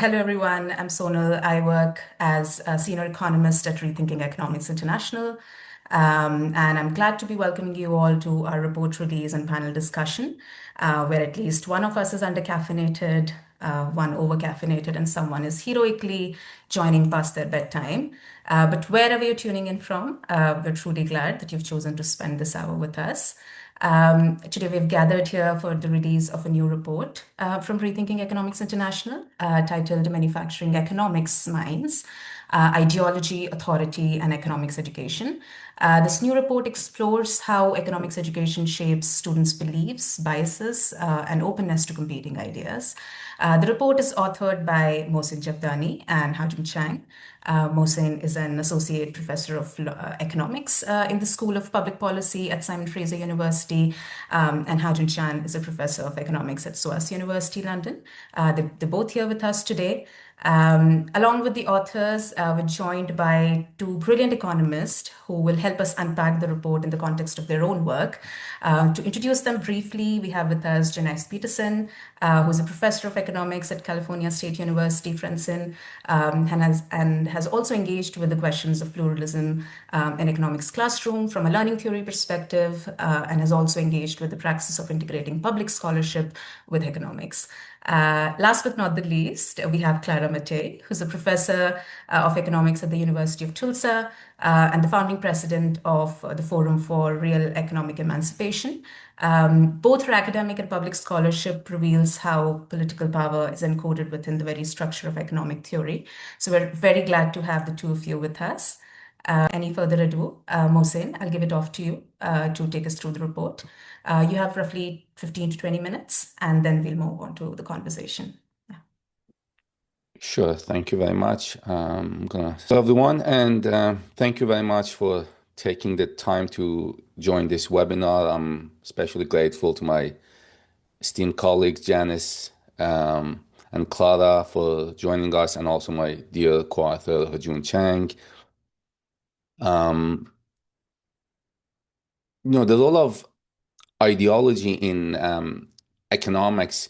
Hello, everyone. I'm Sonal. I work as a senior economist at Rethinking Economics International. And I'm glad to be welcoming you all to our report release and panel discussion, where at least one of us is under-caffeinated, one over-caffeinated, and someone is heroically joining past their bedtime. But wherever you're tuning in from, we're truly glad that you've chosen to spend this hour with us. Today, we've gathered here for the release of a new report from Rethinking Economics International titled Manufacturing Economics Minds, Ideology, Authority, and Economics Education. This new report explores how economics education shapes students' beliefs, biases, and openness to competing ideas. The report is authored by Mohsen Javdani and Ha-Joon Chang. Mohsen is an associate professor of economics in the School of Public Policy at Simon Fraser University, and Ha-Joon Chang is a professor of economics at SOAS University, London. They're both here with us today. Along with the authors, we're joined by two brilliant economists who will help us unpack the report in the context of their own work. To introduce them briefly, we have with us Janice Peterson, who's a professor of economics at California State University, Fresno, and has also engaged with the questions of pluralism in economics classroom from a learning theory perspective, and has also engaged with the practice of integrating public scholarship with economics. Last but not the least, we have Clara Mattei, who's a professor of economics at the University of Tulsa and the founding president of the Forum for Real Economic Emancipation. Both her academic and public scholarship reveals how political power is encoded within the very structure of economic theory. So we're very glad to have the two of you with us. Any further ado, Mohsen, I'll give it off to you to take us through the report. You have roughly 15 to 20 minutes, and then we'll move on to the conversation. Yeah. Sure. Thank you very much. Hello, everyone, and thank you very much for taking the time to join this webinar. I'm especially grateful to my esteemed colleagues, Janice and Clara, for joining us, and also my dear co-author, Ha-Joon Chang. The role of ideology in economics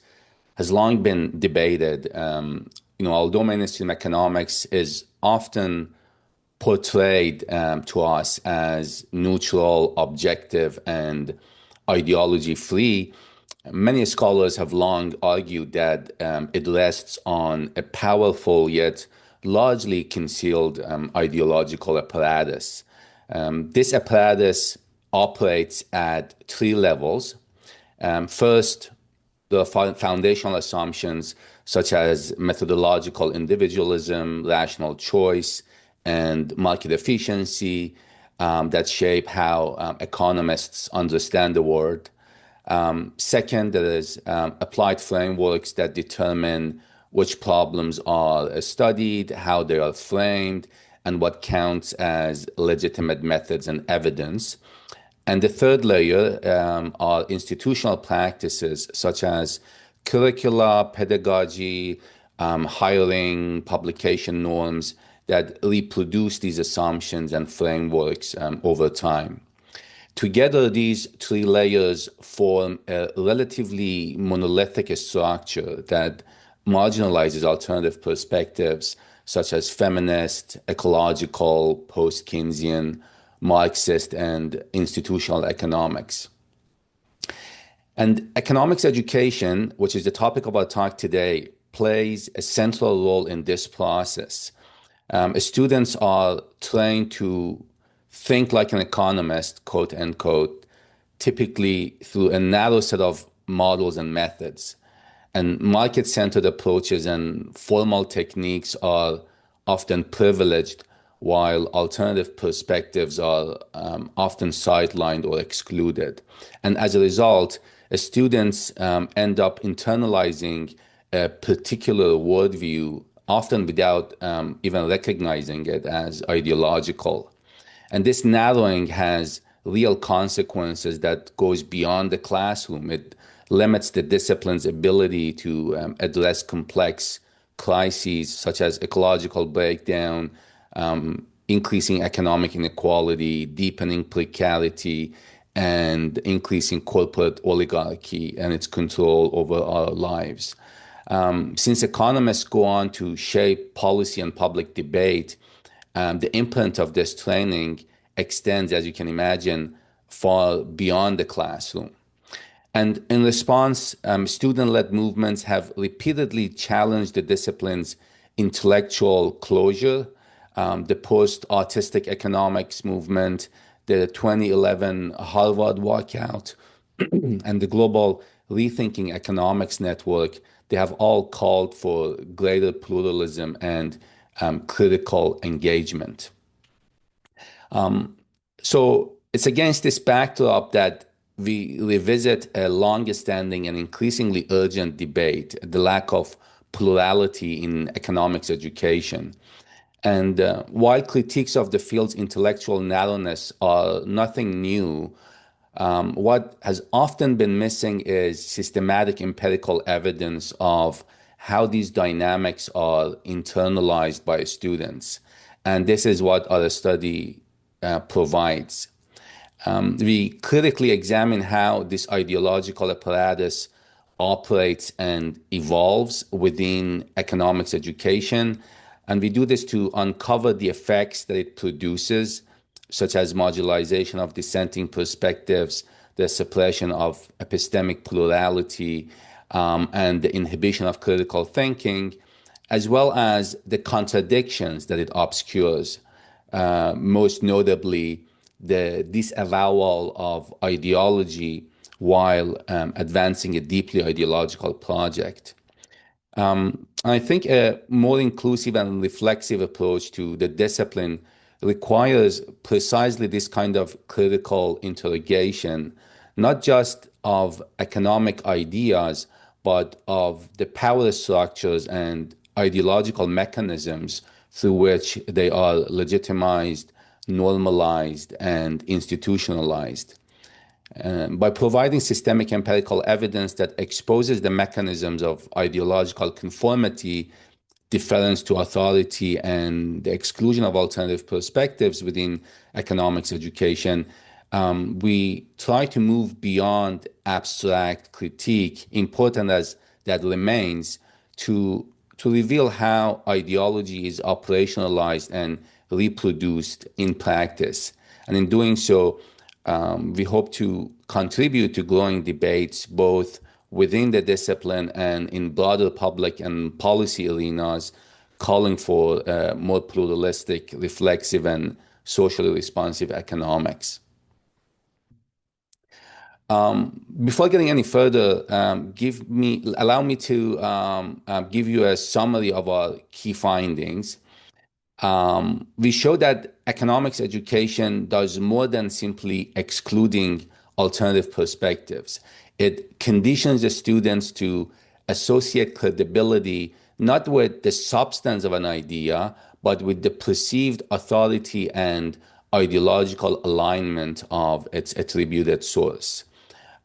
has long been debated. Although mainstream economics is often portrayed to us as neutral, objective, and ideology-free, many scholars have long argued that it rests on a powerful yet largely concealed ideological apparatus. This apparatus operates at three levels. First, the foundational assumptions such as methodological individualism, rational choice, and market efficiency that shape how economists understand the world. Second, there is applied frameworks that determine which problems are studied, how they are framed, and what counts as legitimate methods and evidence. And the third layer are institutional practices such as curricula, pedagogy, hiring, publication norms that reproduce these assumptions and frameworks over time. Together, these three layers form a relatively monolithic structure that marginalizes alternative perspectives such as feminist, ecological, post-Keynesian, Marxist, and institutional economics. And economics education, which is the topic of our talk today, plays a central role in this process. Students are trained to think like an economist, quote unquote, typically through a narrow set of models and methods. And market-centered approaches and formal techniques are often privileged, while alternative perspectives are often sidelined or excluded. And as a result, students end up internalizing a particular worldview, often without even recognizing it as ideological. And this narrowing has real consequences that goes beyond the classroom. It limits the discipline's ability to address complex crises such as ecological breakdown, increasing economic inequality, deepening precarity, and increasing corporate oligarchy and its control over our lives. Since economists go on to shape policy and public debate, the imprint of this training extends, as you can imagine, far beyond the classroom. And in response, student-led movements have repeatedly challenged the discipline's intellectual closure. The post-artistic economics movement, the 2011 Harvard walkout, and the global Rethinking Economics Network, they have all called for greater pluralism and critical engagement. So it's against this backdrop that we revisit a long-standing and increasingly urgent debate, the lack of plurality in economics education. And while critiques of the field's intellectual narrowness are nothing new, what has often been missing is systematic empirical evidence of how these dynamics are internalized by students. And this is what our study provides. We critically examine how this ideological apparatus operates and evolves within economics education. And we do this to uncover the effects that it produces, such as marginalization of dissenting perspectives, the suppression of epistemic plurality, and the inhibition of critical thinking, as well as the contradictions that it obscures, most notably the disavowal of ideology while advancing a deeply ideological project. I think a more inclusive and reflexive approach to the discipline requires precisely this kind of critical interrogation, not just of economic ideas, but of the power structures and ideological mechanisms through which they are legitimized, normalized, and institutionalized. By providing systemic empirical evidence that exposes the mechanisms of ideological conformity, deference to authority, and the exclusion of alternative perspectives within economics education, we try to move beyond abstract critique, important as that remains, to reveal how ideology is operationalized and reproduced in practice. And in doing so, we hope to contribute to growing debates both within the discipline and in broader public and policy arenas, calling for more pluralistic, reflexive, and socially responsive economics. Before getting any further, allow me to give you a summary of our key findings. We show that economics education does more than simply excluding alternative perspectives. It conditions the students to associate credibility not with the substance of an idea, but with the perceived authority and ideological alignment of its attributed source.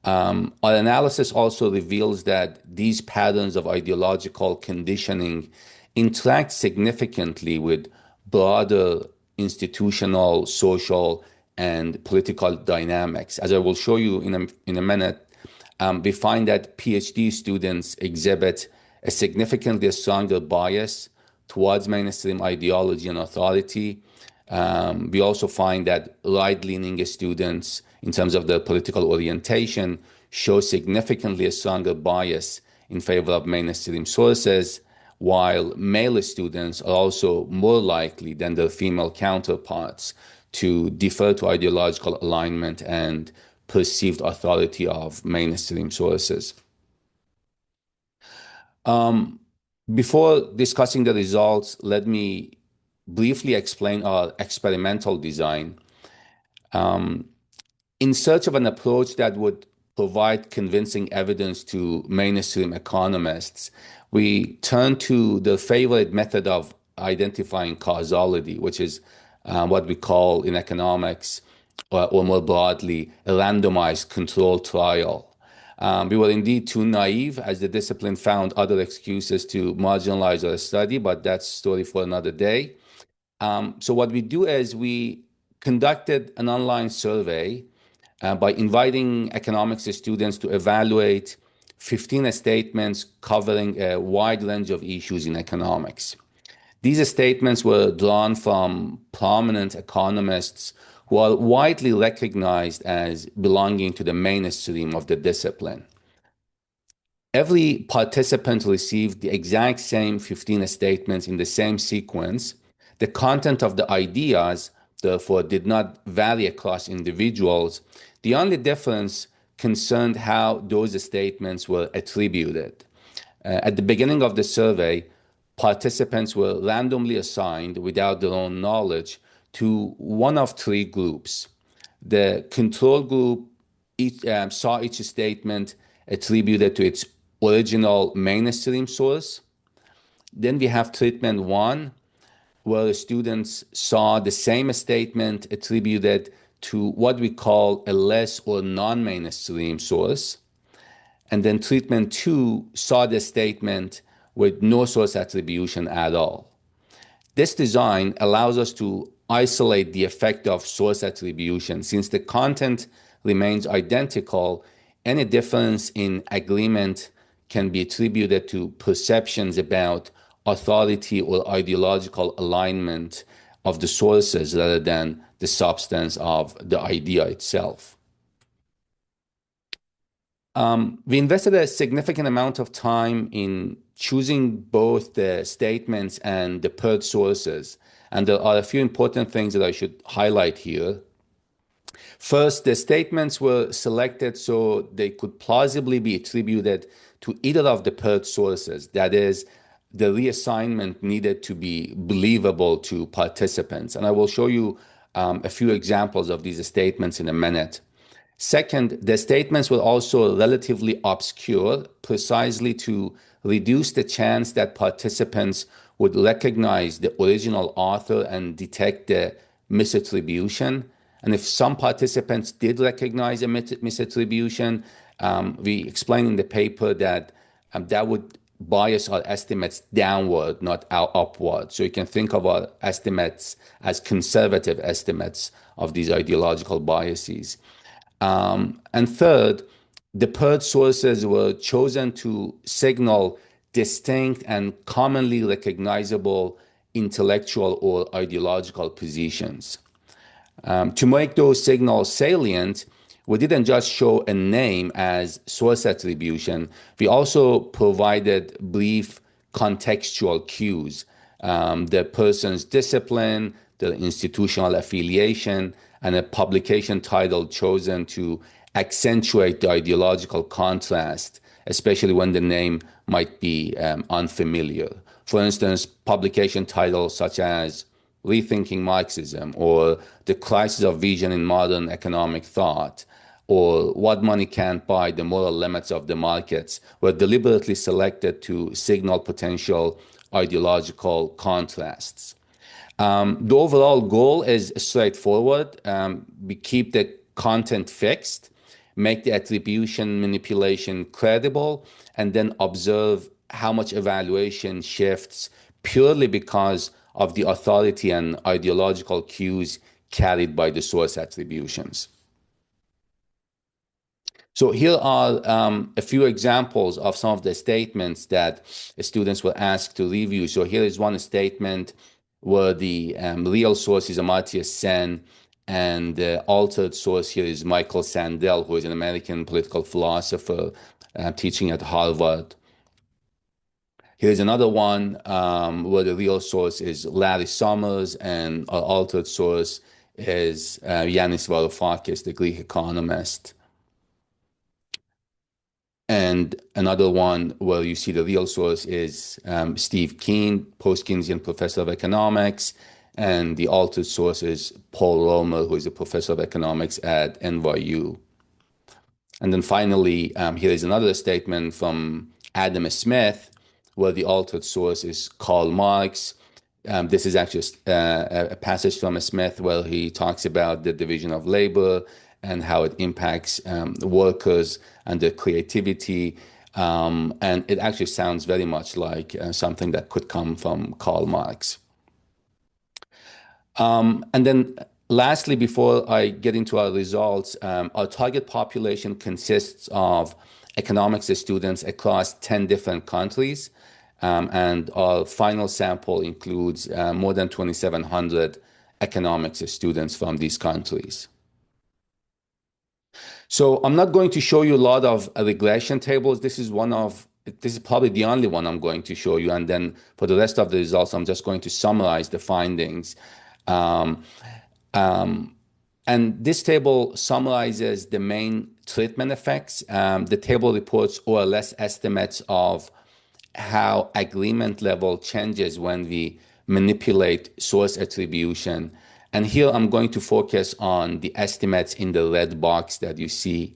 Our analysis also reveals that these patterns of ideological conditioning interact significantly with broader institutional, social, and political dynamics. As I will show you in a minute, we find that PhD students exhibit a significantly stronger bias towards mainstream ideology and authority. We also find that right-leaning students, in terms of their political orientation, show significantly a stronger bias in favor of mainstream sources, while male students are also more likely than their female counterparts to defer to ideological alignment and perceived authority of mainstream sources. Before discussing the results, let me briefly explain our experimental design. In search of an approach that would provide convincing evidence to mainstream economists, we turn to the favorite method of identifying causality, which is what we call in economics, or more broadly, a randomized controlled trial. We were indeed too naive, as the discipline found other excuses to marginalize our study, but that's a story for another day. So what we do is we conducted an online survey by inviting economics students to evaluate 15 statements covering a wide range of issues in economics. These statements were drawn from prominent economists who are widely recognized as belonging to the mainstream of the discipline. Every participant received the exact same 15 statements in the same sequence. The content of the ideas, therefore, did not vary across individuals. The only difference concerned how those statements were attributed. At the beginning of the survey, participants were randomly assigned without their own knowledge to one of three groups. The control group saw each statement attributed to its original mainstream source. Then we have treatment one, where students saw the same statement attributed to what we call a less or non-mainstream source. And then treatment two saw the statement with no source attribution at all. This design allows us to isolate the effect of source attribution. Since the content remains identical, any difference in agreement can be attributed to perceptions about authority or ideological alignment of the sources rather than the substance of the idea itself. We invested a significant amount of time in choosing both the statements and the paired sources. And there are a few important things that I should highlight here. First, the statements were selected so they could plausibly be attributed to either of the paired sources. That is, the reassignment needed to be believable to participants. And I will show you a few examples of these statements in a minute. Second, the statements were also relatively obscure, precisely to reduce the chance that participants would recognize the original author and detect the misattribution. And if some participants did recognize a misattribution, we explain in the paper that that would bias our estimates downward, not upward. So you can think of our estimates as conservative estimates of these ideological biases. And third, the paired sources were chosen to signal distinct and commonly recognizable intellectual or ideological positions. To make those signals salient, we didn't just show a name as source attribution. We also provided brief contextual cues, the person's discipline, their institutional affiliation, and a publication title chosen to accentuate the ideological contrast, especially when the name might be unfamiliar. For instance, publication titles such as Rethinking Marxism, or The Crisis of Vision in Modern Economic Thought, or What Money Can't Buy, The Moral Limits of the Markets, were deliberately selected to signal potential ideological contrasts. The overall goal is straightforward. We keep the content fixed, make the attribution manipulation credible, and then observe how much evaluation shifts purely because of the authority and ideological cues carried by the source attributions. So here are a few examples of some of the statements that students were asked to review. So here is one statement where the real source is Amartya Sen, and the altered source here is Michael Sandel, who is an American political philosopher teaching at Harvard. Here's another one where the real source is Larry Summers, and our altered source is Yanis Varoufakis, the Greek economist. And another one where you see the real source is Steve Keen, post-Keynesian professor of economics, and the altered source is Paul Romer, who is a professor of economics at NYU. And then finally, here is another statement from Adam Smith, where the altered source is Karl Marx. This is actually a passage from Smith where he talks about the division of labor and how it impacts workers and their creativity. And it actually sounds very much like something that could come from Karl Marx. And then lastly, before I get into our results, our target population consists of economics students across 10 different countries. And our final sample includes more than 2,700 economics students from these countries. So I'm not going to show you a lot of regression tables. This is probably the only one I'm going to show you. And then for the rest of the results, I'm just going to summarize the findings. Um, um, and this table summarizes the main treatment effects. The table reports OLS estimates of how agreement level changes when we manipulate source attribution. And here I'm going to focus on the estimates in the red box that you see.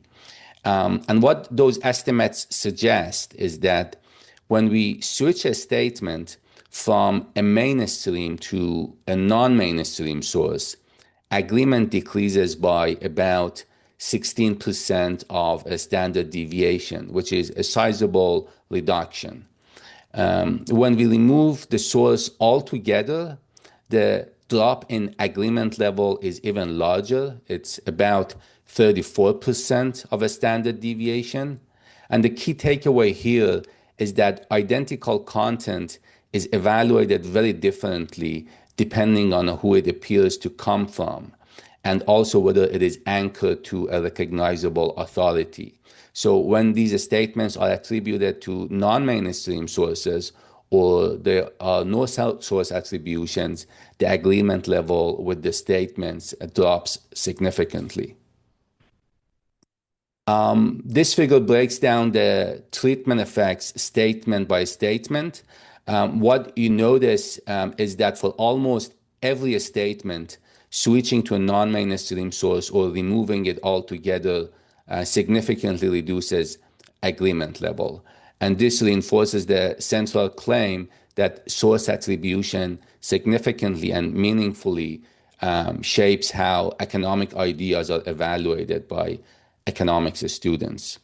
And what those estimates suggest is that when we switch a statement from a mainstream to a non-mainstream source, agreement decreases by about 16% of a standard deviation, which is a sizable reduction. When we remove the source altogether, the drop in agreement level is even larger. It's about 34% of a standard deviation. And the key takeaway here is that identical content is evaluated very differently depending on who it appears to come from, and also whether it is anchored to a recognizable authority. So when these statements are attributed to non-mainstream sources or there are no source attributions, the agreement level with the statements drops significantly. This figure breaks down the treatment effects statement by statement. What you notice is that for almost every statement, switching to a non-mainstream source or removing it altogether significantly reduces agreement level. And this reinforces the central claim that source attribution significantly and meaningfully shapes how economic ideas are evaluated by economics students.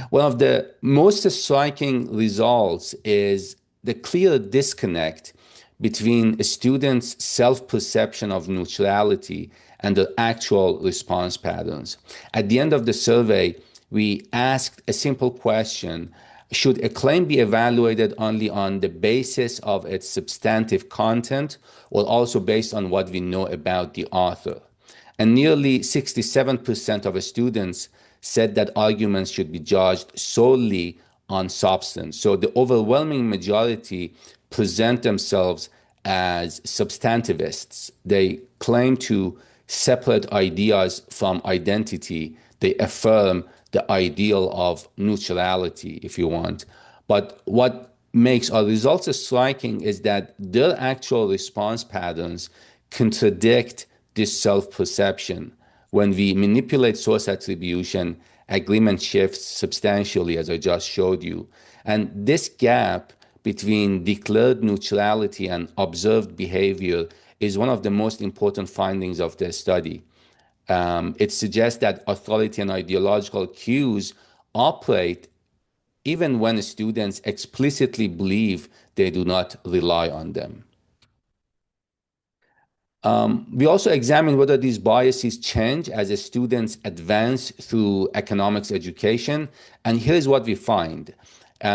One of the most striking results is the clear disconnect between a student's self-perception of neutrality and the actual response patterns. At the end of the survey, we asked a simple question: should a claim be evaluated only on the basis of its substantive content or also based on what we know about the author? And nearly 67% of students said that arguments should be judged solely on substance. So the overwhelming majority present themselves as substantivists. They claim to separate ideas from identity. They affirm the ideal of neutrality, if you want. But what makes our results striking is that their actual response patterns contradict this self-perception. When we manipulate source attribution, agreement shifts substantially, as I just showed you. And this gap between declared neutrality and observed behavior is one of the most important findings of the study. It suggests that authority and ideological cues operate even when students explicitly believe they do not rely on them. We also examine whether these biases change as the students advance through economics education. And here's what we find.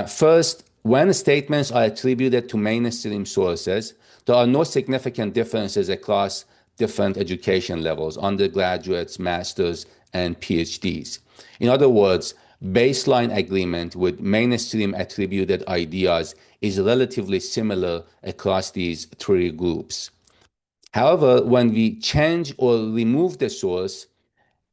First, when statements are attributed to mainstream sources, there are no significant differences across different education levels: undergraduates, masters, and PhDs. In other words, baseline agreement with mainstream attributed ideas is relatively similar across these three groups. However, when we change or remove the source,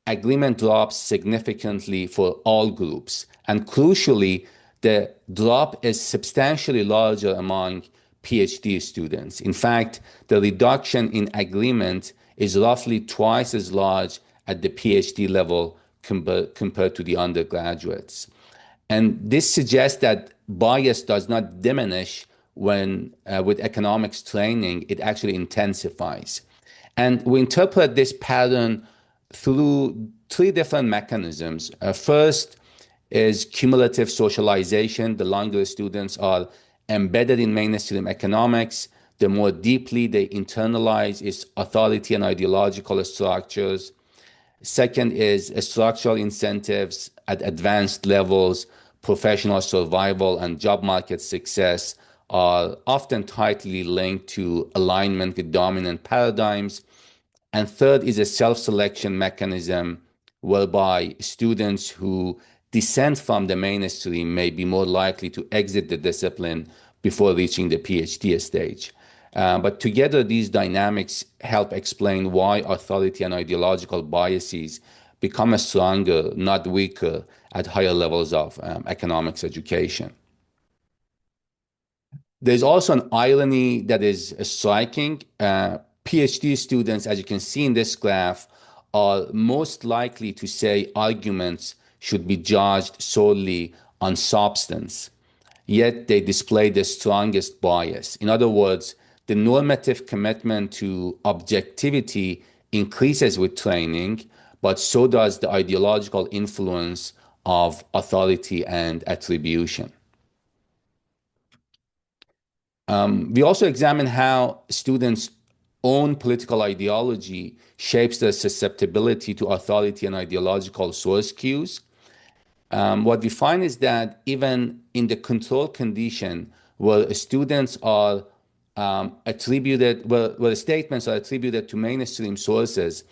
agreement drops significantly for all groups. And crucially, the drop is substantially larger among PhD students. In fact, the reduction in agreement is roughly twice as large at the PhD level compared to the undergraduates. And this suggests that bias does not diminish when with economics training, it actually intensifies. And we interpret this pattern through three different mechanisms. First is cumulative socialization. The longer students are embedded in mainstream economics, the more deeply they internalize its authority and ideological structures. Second is structural incentives at advanced levels, professional survival and job market success are often tightly linked to alignment with dominant paradigms. And third is a self-selection mechanism whereby students who dissent from the mainstream may be more likely to exit the discipline before reaching the PhD stage. But together, these dynamics help explain why authority and ideological biases become stronger, not weaker, at higher levels of economics education. There's also an irony that is striking. PhD students, as you can see in this graph, are most likely to say arguments should be judged solely on substance, yet they display the strongest bias. In other words, the normative commitment to objectivity increases with training, but so does the ideological influence of authority and attribution. We also examine how students' own political ideology shapes their susceptibility to authority and ideological source cues. What we find is that even in the control condition where students are where statements are attributed to mainstream sources,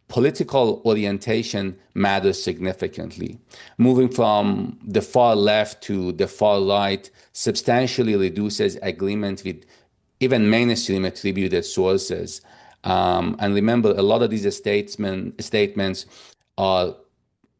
political orientation matters significantly. Moving from the far left to the far right substantially reduces agreement with even mainstream attributed sources. And remember, a lot of these statements are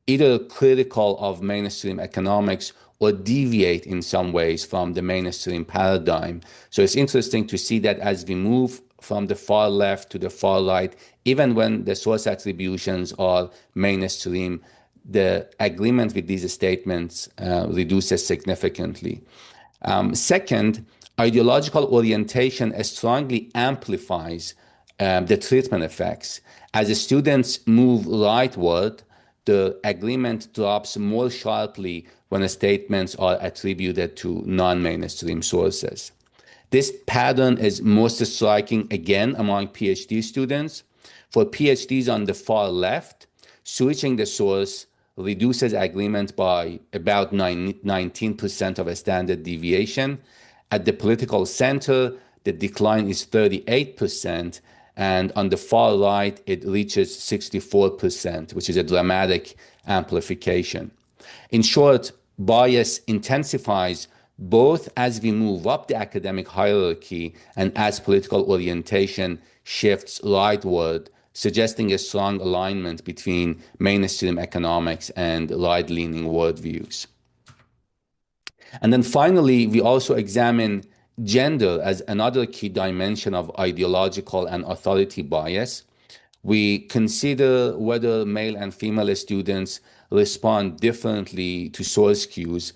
either critical of mainstream economics or deviate in some ways from the mainstream paradigm. So it's interesting to see that as we move from the far left to the far right, even when the source attributions are mainstream, the agreement with these statements reduces significantly. Second, ideological orientation strongly amplifies the treatment effects. As the students move rightward, the agreement drops more sharply when the statements are attributed to non-mainstream sources. This pattern is most striking again among PhD students. For PhDs on the far left, switching the source reduces agreement by about 19% of a standard deviation. At the political center, the decline is 38%, and on the far right, it reaches 64%, which is a dramatic amplification. In short, bias intensifies both as we move up the academic hierarchy and as political orientation shifts rightward, suggesting a strong alignment between mainstream economics and right-leaning worldviews. And then finally, we also examine gender as another key dimension of ideological and authority bias. We consider whether male and female students respond differently to source cues,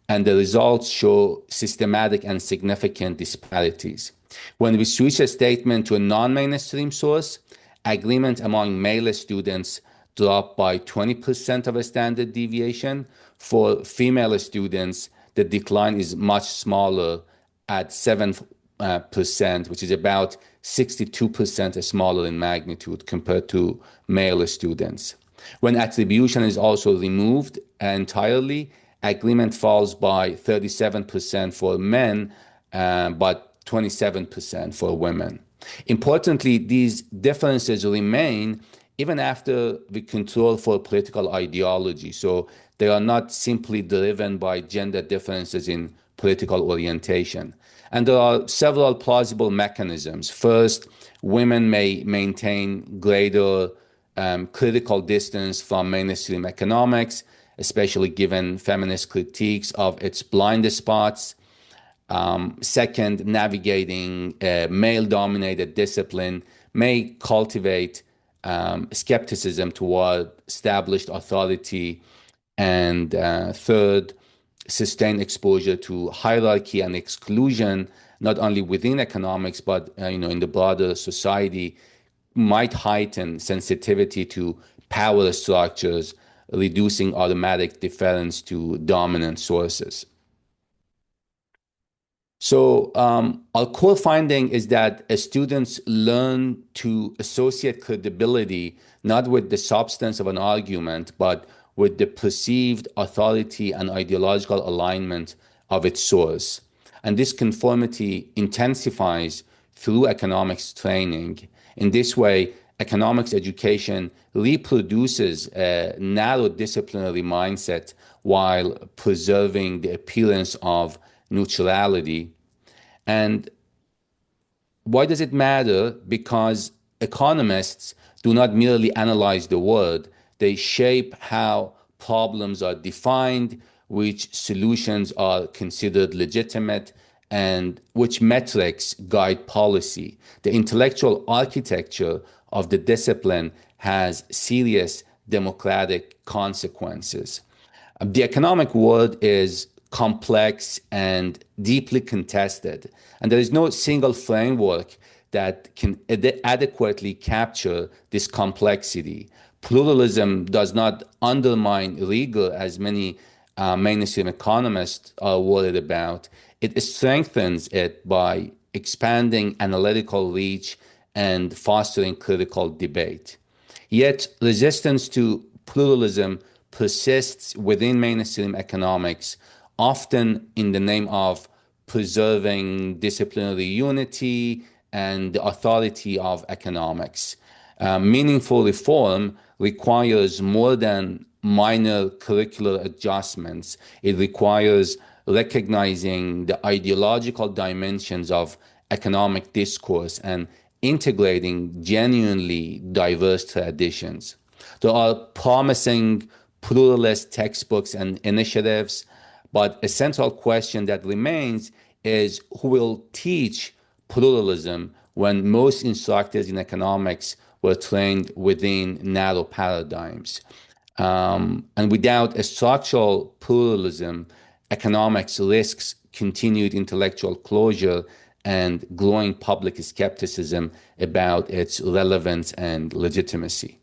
and the results show systematic and significant disparities. When we switch a statement to a non-mainstream source, agreement among male students drop by 20% of a standard deviation. For female students, the decline is much smaller at 7%, which is about 62% smaller in magnitude compared to male students. When attribution is also removed entirely, agreement falls by 37% for men, but 27% for women. Importantly, these differences remain even after we control for political ideology. So they are not simply driven by gender differences in political orientation. And there are several plausible mechanisms. First, women may maintain greater critical distance from mainstream economics, especially given feminist critiques of its blind spots. Second, navigating a male-dominated discipline may cultivate skepticism toward established authority. And third, sustained exposure to hierarchy and exclusion, not only within economics, but in the broader society, might heighten sensitivity to power structures, reducing automatic deference to dominant sources. So, our core finding is that students learn to associate credibility not with the substance of an argument, but with the perceived authority and ideological alignment of its source. And this conformity intensifies through economics training. In this way, economics education reproduces a narrow disciplinary mindset while preserving the appearance of neutrality. And why does it matter? Because economists do not merely analyze the world, they shape how problems are defined, which solutions are considered legitimate, and which metrics guide policy. The intellectual architecture of the discipline has serious democratic consequences. The economic world is complex and deeply contested, and there is no single framework that can adequately capture this complexity. Pluralism does not undermine rigor, as many mainstream economists are worried about. It strengthens it by expanding analytical reach and fostering critical debate. Yet, resistance to pluralism persists within mainstream economics, often in the name of preserving disciplinary unity and the authority of economics. Meaningful reform requires more than minor curricular adjustments. It requires recognizing the ideological dimensions of economic discourse and integrating genuinely diverse traditions. There are promising pluralist textbooks and initiatives, but a central question that remains is who will teach pluralism when most instructors in economics were trained within narrow paradigms. And without a structural pluralism, economics risks continued intellectual closure and growing public skepticism about its relevance and legitimacy.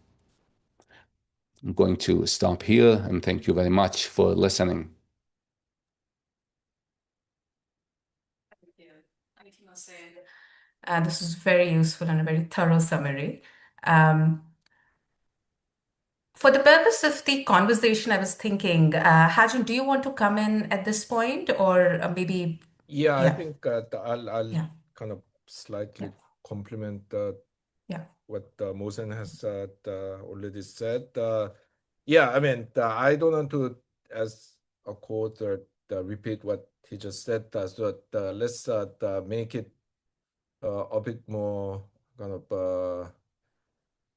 I'm going to stop here and thank you very much for listening. Thank you. Thank you, Mohsen. This was very useful and a very thorough summary. Um, for the purpose of the conversation, I was thinking, Ha-Joon, do you want to come in at this point, or maybe, Yeah, I yeah, think I'll yeah, kind of yeah, slightly complement yeah. what Mohsen has already said. Yeah, I mean, I don't want to, as a quote, repeat what he just said. So let's make it a bit more kind of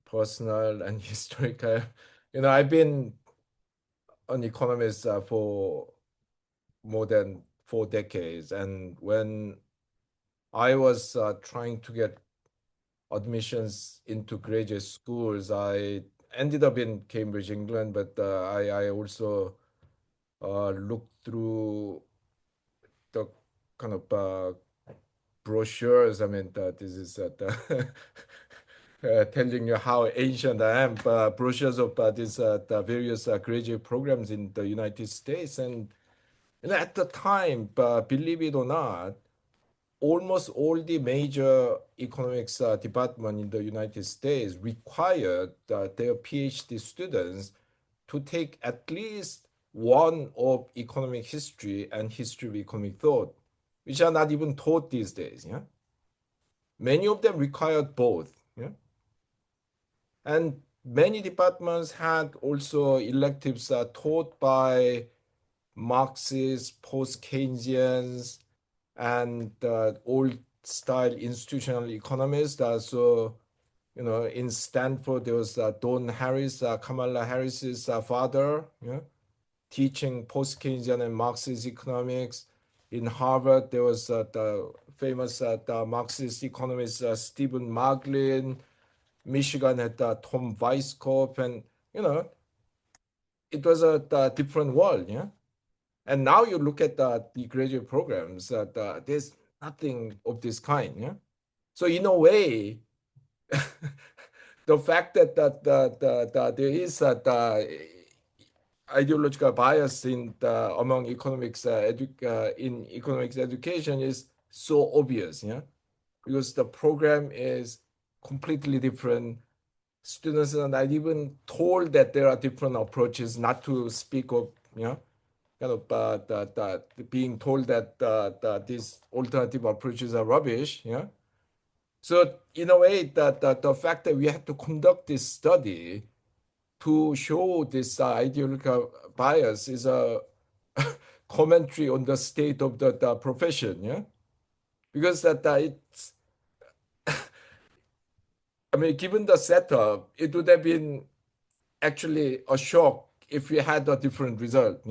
personal and historical. I've been an economist for more than 4 decades, and when I was trying to get admissions into graduate schools, I ended up in Cambridge, England, but I also looked through the kind of brochures. I mean, this is telling you how ancient I am. Brochures of these the various graduate programs in the United States, and at the time, believe it or not, almost all the major economics department in the United States required their PhD students to take at least one of economic history and history of economic thought, which are not even taught these days. Yeah, many of them required both. Yeah, and many departments had also electives taught by Marxists, post-Keynesians, and old style institutional economists. So, in Stanford, there was Don Harris, Kamala Harris's father, teaching post-Keynesian and Marxist economics. In Harvard, there was the famous the Marxist economist Stephen Marglin. Michigan had Tom Weisskopf, and it was a different world, yeah. And now you look at the graduate programs, there's nothing of this kind. Yeah. So in a way, the fact that there is the ideological bias in among economics in economics education is so obvious, because the program is completely different. Students are not even told that there are different approaches, not to speak of, kind of being told that these alternative approaches are rubbish, So in a way, the fact that we had to conduct this study to show this ideological bias is a commentary on the state of the profession, because it's, I mean, given the setup, it would have been actually a shock if we had a different result,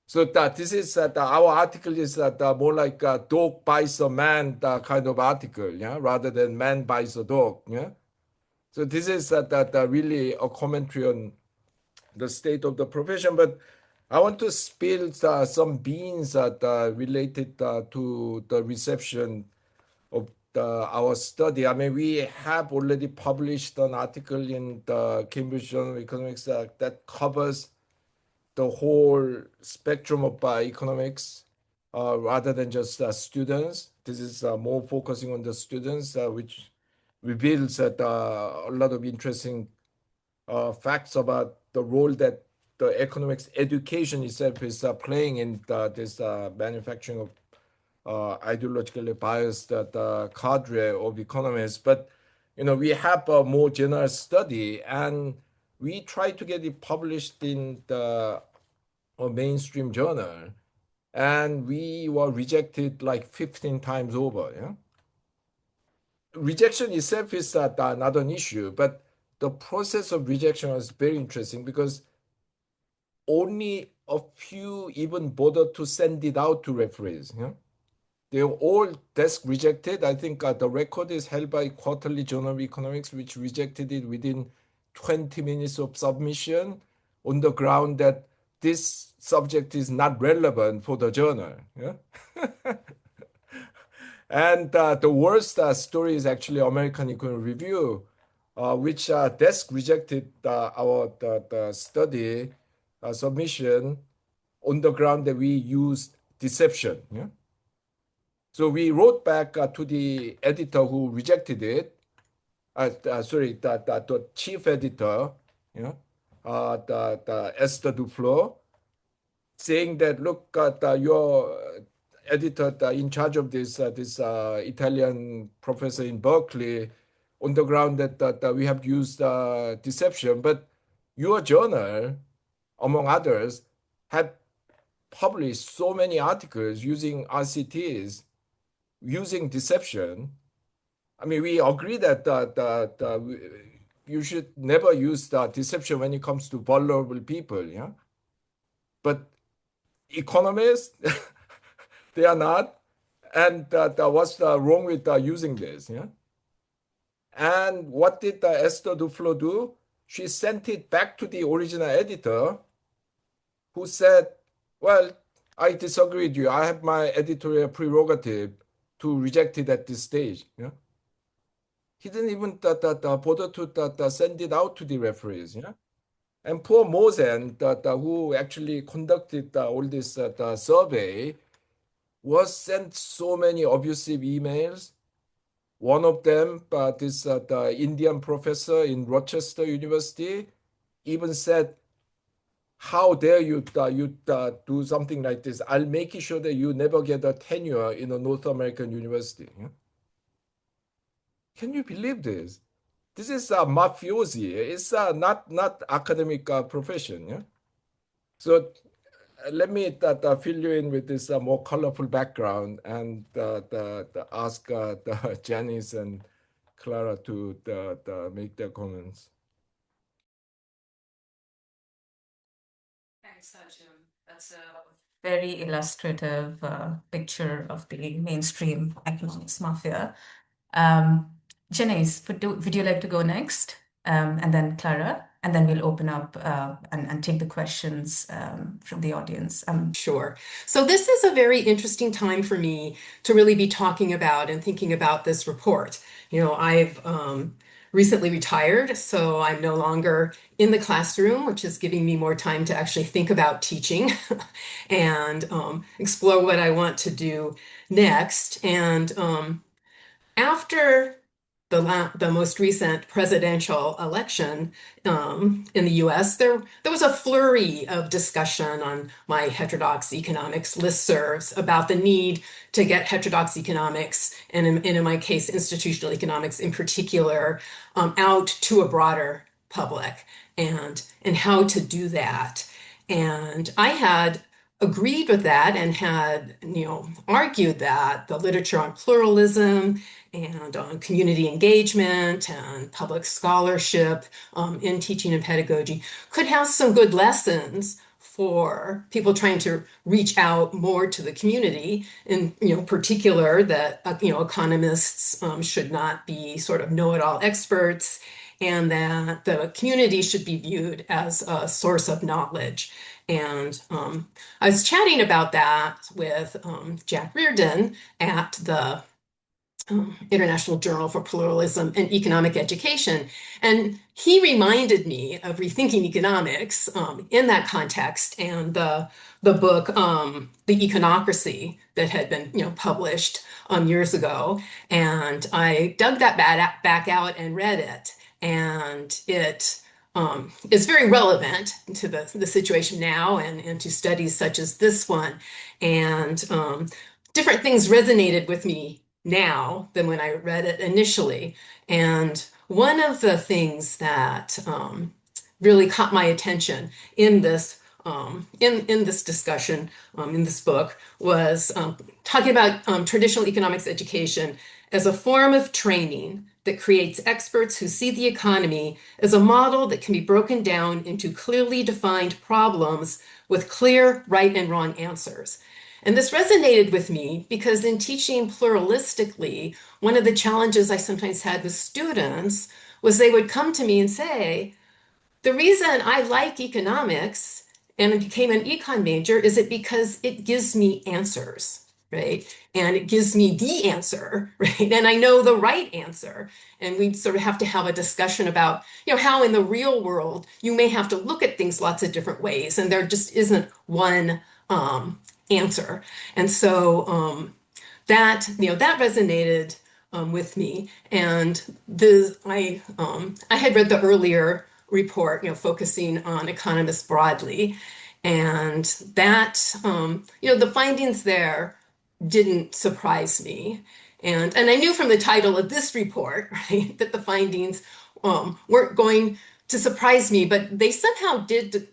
So that this is our article is more like a dog buys a man kind of article, rather than man buys a dog, So this is really a commentary on the state of the profession. But I want to spill some beans related to the reception of our study. I mean, we have already published an article in the Cambridge Journal of Economics that covers the whole spectrum of economics rather than just students. This is more focusing on the students, which reveals that a lot of interesting facts about the role that the economics education itself is playing in this manufacturing of ideologically biased cadre of economists. But we have a more general study, and we try to get it published in a mainstream journal, and we were rejected like 15 times over. Rejection itself is not an issue, but the process of rejection was very interesting because only a few even bothered to send it out to referees. They were all desk rejected. I think the record is held by Quarterly Journal of Economics, which rejected it within 20 minutes of submission on the ground that this subject is not relevant for the journal. And the worst story is actually American Economic Review, which desk rejected our the study submission on the ground that we used deception. So we wrote back to the editor who rejected it. Sorry, the chief editor, the Esther Duflo, saying that, look, your editor in charge of this Italian professor in Berkeley, on the ground that we have used deception, but your journal, among others, had published so many articles using RCTs, using deception. I mean, we agree that you should never use deception when it comes to vulnerable people, But economists, they are not. And what's wrong with using this? And what did Esther Duflo do? She sent it back to the original editor, who said, well, I disagree with you. I have my editorial prerogative to reject it at this stage. He didn't even bother to send it out to the referees. And poor Mohsen, who actually conducted all this survey, was sent so many abusive emails. One of them, the Indian professor in Rochester University, even said, how dare you do something like this? I'll make sure that you never get a tenure in a North American university. Can you believe this? This is a mafiosi. It's not academic profession. So let me fill you in with this more colorful background and ask Janice and Clara to make their comments. Thanks, Ha-Joon. That's a very illustrative picture of the mainstream economics mafia. Janice, would you like to go next? And then Clara, and then we'll open up and take the questions from the audience. Sure. So this is a very interesting time for me to really be talking about and thinking about this report. I've recently retired, so I'm no longer in the classroom, which is giving me more time to actually think about teaching and explore what I want to do next. And after the most recent presidential election in the U.S., there was a flurry of discussion on my heterodox economics listservs about the need to get heterodox economics, and in my case, institutional economics in particular, out to a broader public, and how to do that. And I had agreed with that and had, argued that the literature on pluralism and on community engagement and public scholarship in teaching and pedagogy could have some good lessons for people trying to reach out more to the community, in particular that economists should not be sort of know-it-all experts, and that the community should be viewed as a source of knowledge. And I was chatting about that with Jack Reardon at the International Journal for Pluralism and Economic Education. And he reminded me of Rethinking Economics in that context, and the book, The Econocracy, that had been published years ago. And I dug that back out and read it. And it is very relevant to the situation now, and to studies such as this one. And different things resonated with me now than when I read it initially. And one of the things that really caught my attention in this in this discussion, in this book, was talking about traditional economics education as a form of training that creates experts who see the economy as a model that can be broken down into clearly defined problems with clear right and wrong answers. And this resonated with me because in teaching pluralistically, one of the challenges I sometimes had with students was they would come to me and say, the reason I like economics and became an econ major is it because it gives me answers, right? And it gives me the answer, right? And I know the right answer. And we sort of have to have a discussion about, how in the real world, you may have to look at things lots of different ways, and there just isn't one answer. And so that resonated with me. And I had read the earlier report, focusing on economists broadly, and that the findings there didn't surprise me. And I knew from the title of this report, right, that the findings weren't going to surprise me, but they somehow did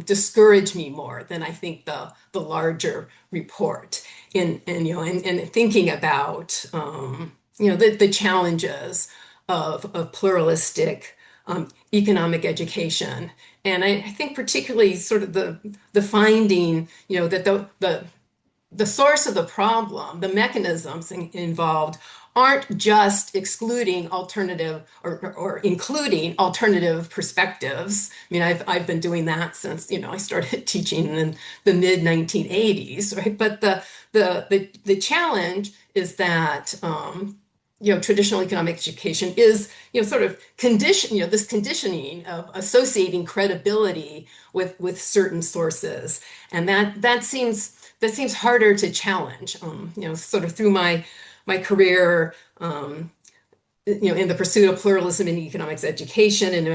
discourage me more than I think the larger report in thinking about the challenges of pluralistic economic education. And I think particularly sort of the finding that the source of the problem, the mechanisms involved, aren't just excluding alternative or including alternative perspectives. I mean, I've been doing that since I started teaching in the mid 1980s, right? But the challenge is that traditional economic education is sort of this conditioning of associating credibility with certain sources, and that seems harder to challenge. Sort of through my career, in the pursuit of pluralism in economics education, and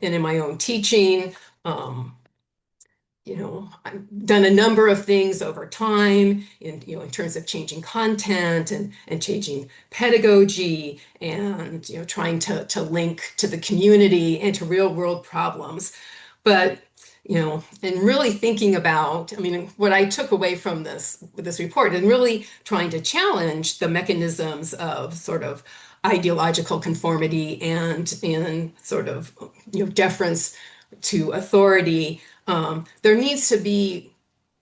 in my own teaching. I've done a number of things over time in terms of changing content and changing pedagogy, and trying to link to the community and to real world problems. But and really thinking about, what I took away from this report, and really trying to challenge the mechanisms of sort of ideological conformity and sort of deference to authority. There needs to be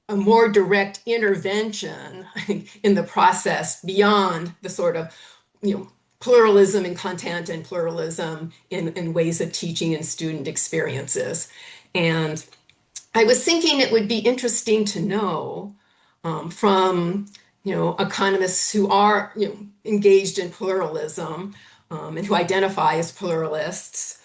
a more direct intervention in the process beyond the sort of pluralism in content and pluralism in ways of teaching and student experiences. And I was thinking it would be interesting to know from economists who are engaged in pluralism, and who identify as pluralists,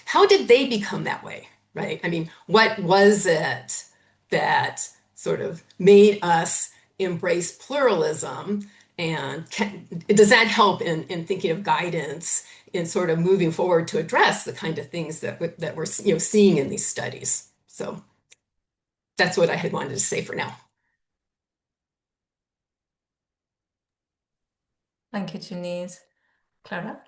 how did they become that way, right? I mean, what was it that sort of made us embrace pluralism? And does that help in thinking of guidance in sort of moving forward to address the kind of things that we're seeing in these studies? So that's what I had wanted to say for now. Thank you, Janice. Clara?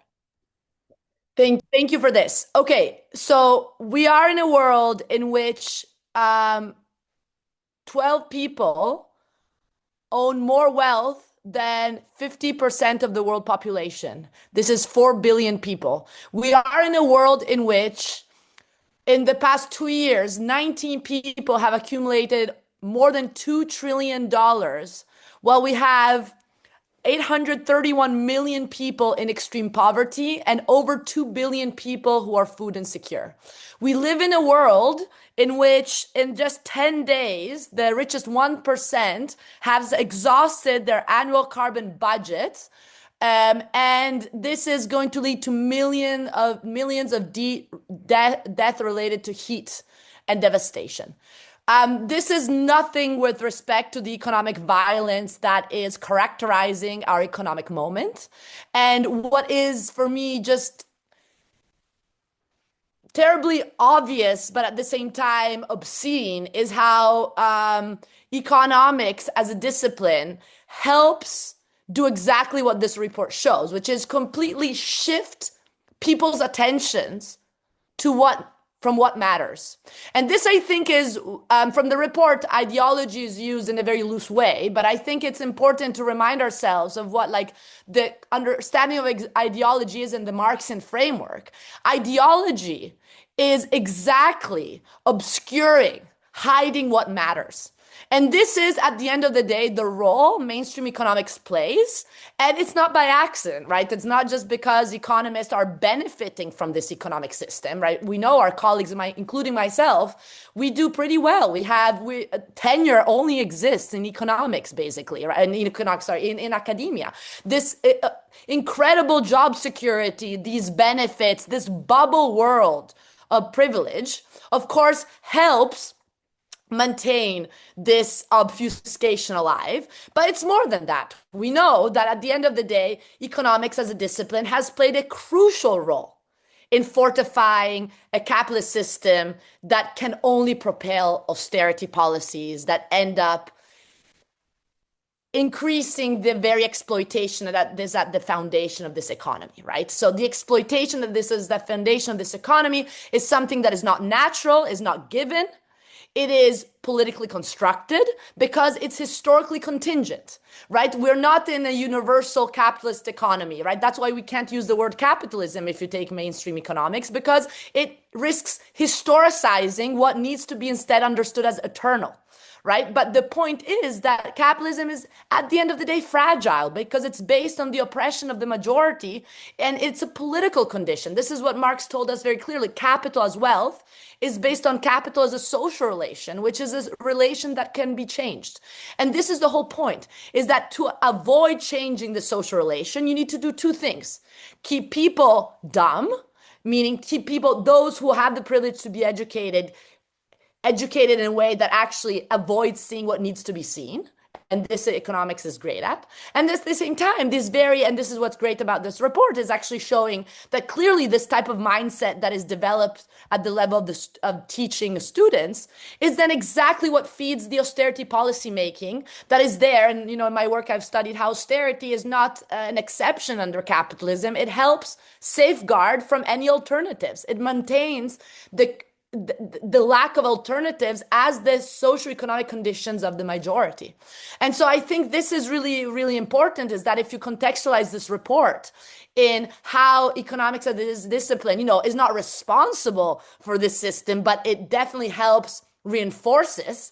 Thank you for this. Okay, so we are in a world in which 12 people own more wealth than 50% of the world population. This is 4 billion people. We are in a world in which, in the past 2 years, 19 people have accumulated more than $2 trillion, while we have 831 million people in extreme poverty and over 2 billion people who are food insecure. We live in a world in which in just 10 days, the richest 1% has exhausted their annual carbon budget. And this is going to lead to millions of death related to heat and devastation. This is nothing with respect to the economic violence that is characterizing our economic moment. And what is, for me, just terribly obvious, but at the same time obscene, is how economics as a discipline helps do exactly what this report shows, which is completely shift people's attentions to from what matters. And this, I think, is, from the report, ideology is used in a very loose way, but I think it's important to remind ourselves of what the understanding of ideology is in the Marxian framework. Ideology is exactly obscuring, hiding what matters. And this is, at the end of the day, the role mainstream economics plays. And it's not by accident, right? It's not just because economists are benefiting from this economic system, right? We know our colleagues, including myself, we do pretty well. Tenure only exists in economics, basically, right? In academia. This incredible job security, these benefits, this bubble world of privilege, of course, helps maintain this obfuscation alive. But it's more than that. We know that at the end of the day, economics as a discipline has played a crucial role in fortifying a capitalist system that can only propel austerity policies that end up increasing the very exploitation that is at the foundation of this economy, right? So the exploitation that this is the foundation of this economy is something that is not natural, is not given. It is politically constructed because it's historically contingent, right? We're not in a universal capitalist economy, right? That's why we can't use the word capitalism if you take mainstream economics, because it risks historicizing what needs to be instead understood as eternal, right? But the point is that capitalism is, at the end of the day, fragile because it's based on the oppression of the majority, and it's a political condition. This is what Marx told us very clearly. Capital as wealth is based on capital as a social relation, which is a relation that can be changed. And this is the whole point, is that to avoid changing the social relation, you need to do two things. Keep people dumb, meaning keep people, those who have the privilege to be educated in a way that actually avoids seeing what needs to be seen. And this economics is great at. And at the same time, and this is what's great about this report, is actually showing that clearly this type of mindset that is developed at the level of teaching students is then exactly what feeds the austerity policy making that is there. And, in my work, I've studied how austerity is not an exception under capitalism. It helps safeguard from any alternatives. It maintains the lack of alternatives as the socioeconomic conditions of the majority. And so I think this is really, really important, is that if you contextualize this report in how economics as this discipline, is not responsible for this system, but it definitely helps reinforce it.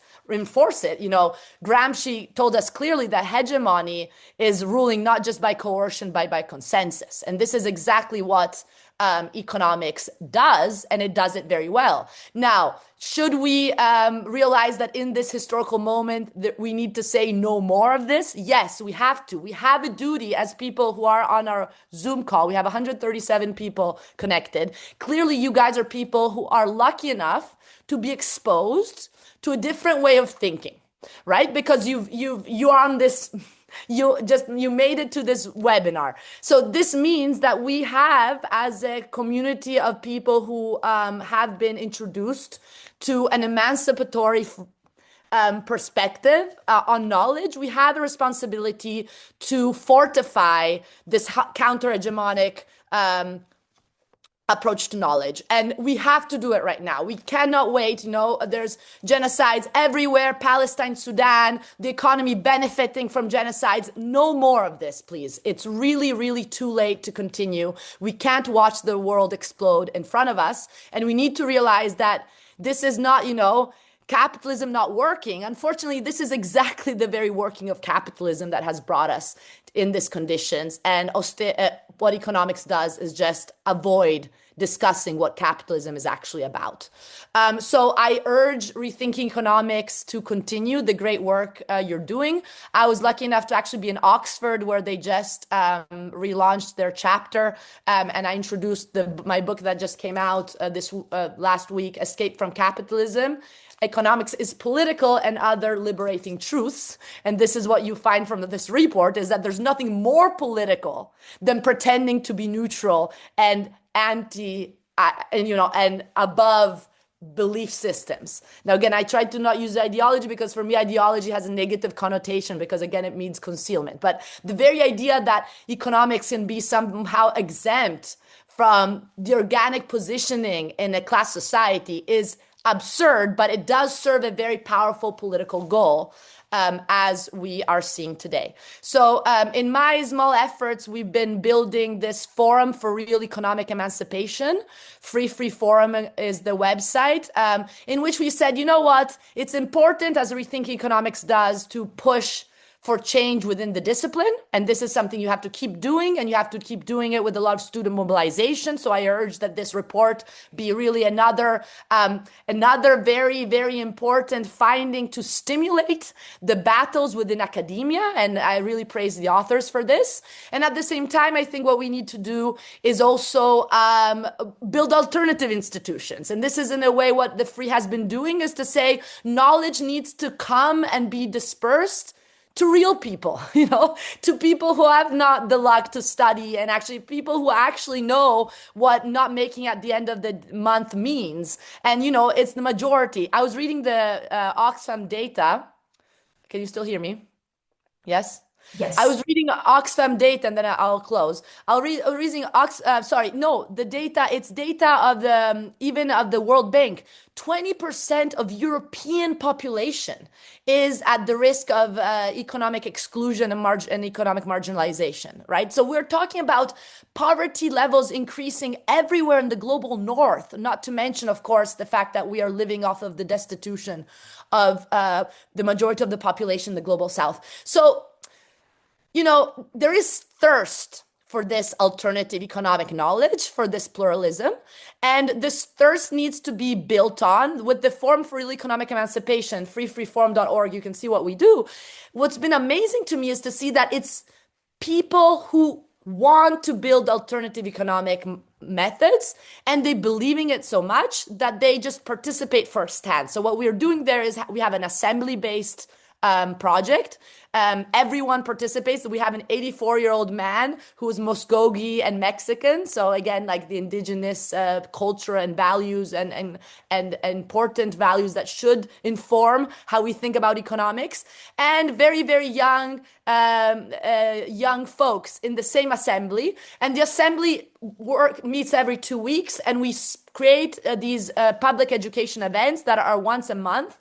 Gramsci told us clearly that hegemony is ruling not just by coercion, but by consensus. And this is exactly what economics does, and it does it very well. Now, should we realize that in this historical moment that we need to say no more of this? Yes, we have to. We have a duty as people who are on our Zoom call. We have 137 people connected. Clearly, you guys are people who are lucky enough to be exposed to a different way of thinking, right? Because you're on this, you made it to this webinar. So this means that we have, as a community of people who have been introduced to an emancipatory perspective on knowledge, we have a responsibility to fortify this counter-hegemonic approach to knowledge. And we have to do it right now. We cannot wait. There's genocides everywhere, Palestine, Sudan, the economy benefiting from genocides. No more of this, please. It's really, really too late to continue. We can't watch the world explode in front of us. And we need to realize that this is not, capitalism not working. Unfortunately, this is exactly the very working of capitalism that has brought us in these conditions. And what economics does is just avoid discussing what capitalism is actually about. So I urge Rethinking Economics to continue the great work you're doing. I was lucky enough to actually be in Oxford, where they just relaunched their chapter, and I introduced my book that just came out this last week, Escape from Capitalism. Economics is political and other liberating truths. And this is what you find from this report, is that there's nothing more political than pretending to be neutral and and above belief systems. Now, again, I tried to not use ideology because for me, ideology has a negative connotation because, again, it means concealment. But the very idea that economics can be somehow exempt from the organic positioning in a class society is absurd, but it does serve a very powerful political goal, as we are seeing today. So in my small efforts, we've been building this forum for real economic emancipation. Free Forum is the website, in which we said, you know what, it's important, as Rethinking Economics does, to push for change within the discipline. And this is something you have to keep doing, and you have to keep doing it with a lot of student mobilization. So I urge that this report be really another very, very important finding to stimulate the battles within academia. And I really praise the authors for this. And at the same time, I think what we need to do is also build alternative institutions. And this is in a way what the Free has been doing, is to say knowledge needs to come and be dispersed to real people, to people who have not the luck to study, and actually people who actually know what not making at the end of the month means. And, it's the majority. I was reading the Oxfam data. Can you still hear me? Yes? Yes. I was reading Oxfam data, and then I'll close. The data, it's data of even of the World Bank. 20% of European population is at the risk of economic exclusion and economic marginalization, right? So we're talking about poverty levels increasing everywhere in the global north, not to mention, of course, the fact that we are living off of the destitution of the majority of the population in the global south. So, there is thirst for this alternative economic knowledge, for this pluralism. And this thirst needs to be built on with the Forum for Real Economic Emancipation, freeforum.org. You can see what we do. What's been amazing to me is to see that it's people who want to build alternative economic methods, and they believing it so much that they just participate firsthand. So what we're doing there is we have an assembly-based project. Everyone participates. We have an 84-year-old man who is Muskogee and Mexican. So again, like the indigenous culture and values and important values that should inform how we think about economics. And very, very young folks in the same assembly. And the assembly meets every 2 weeks, and we create these public education events that are once a month.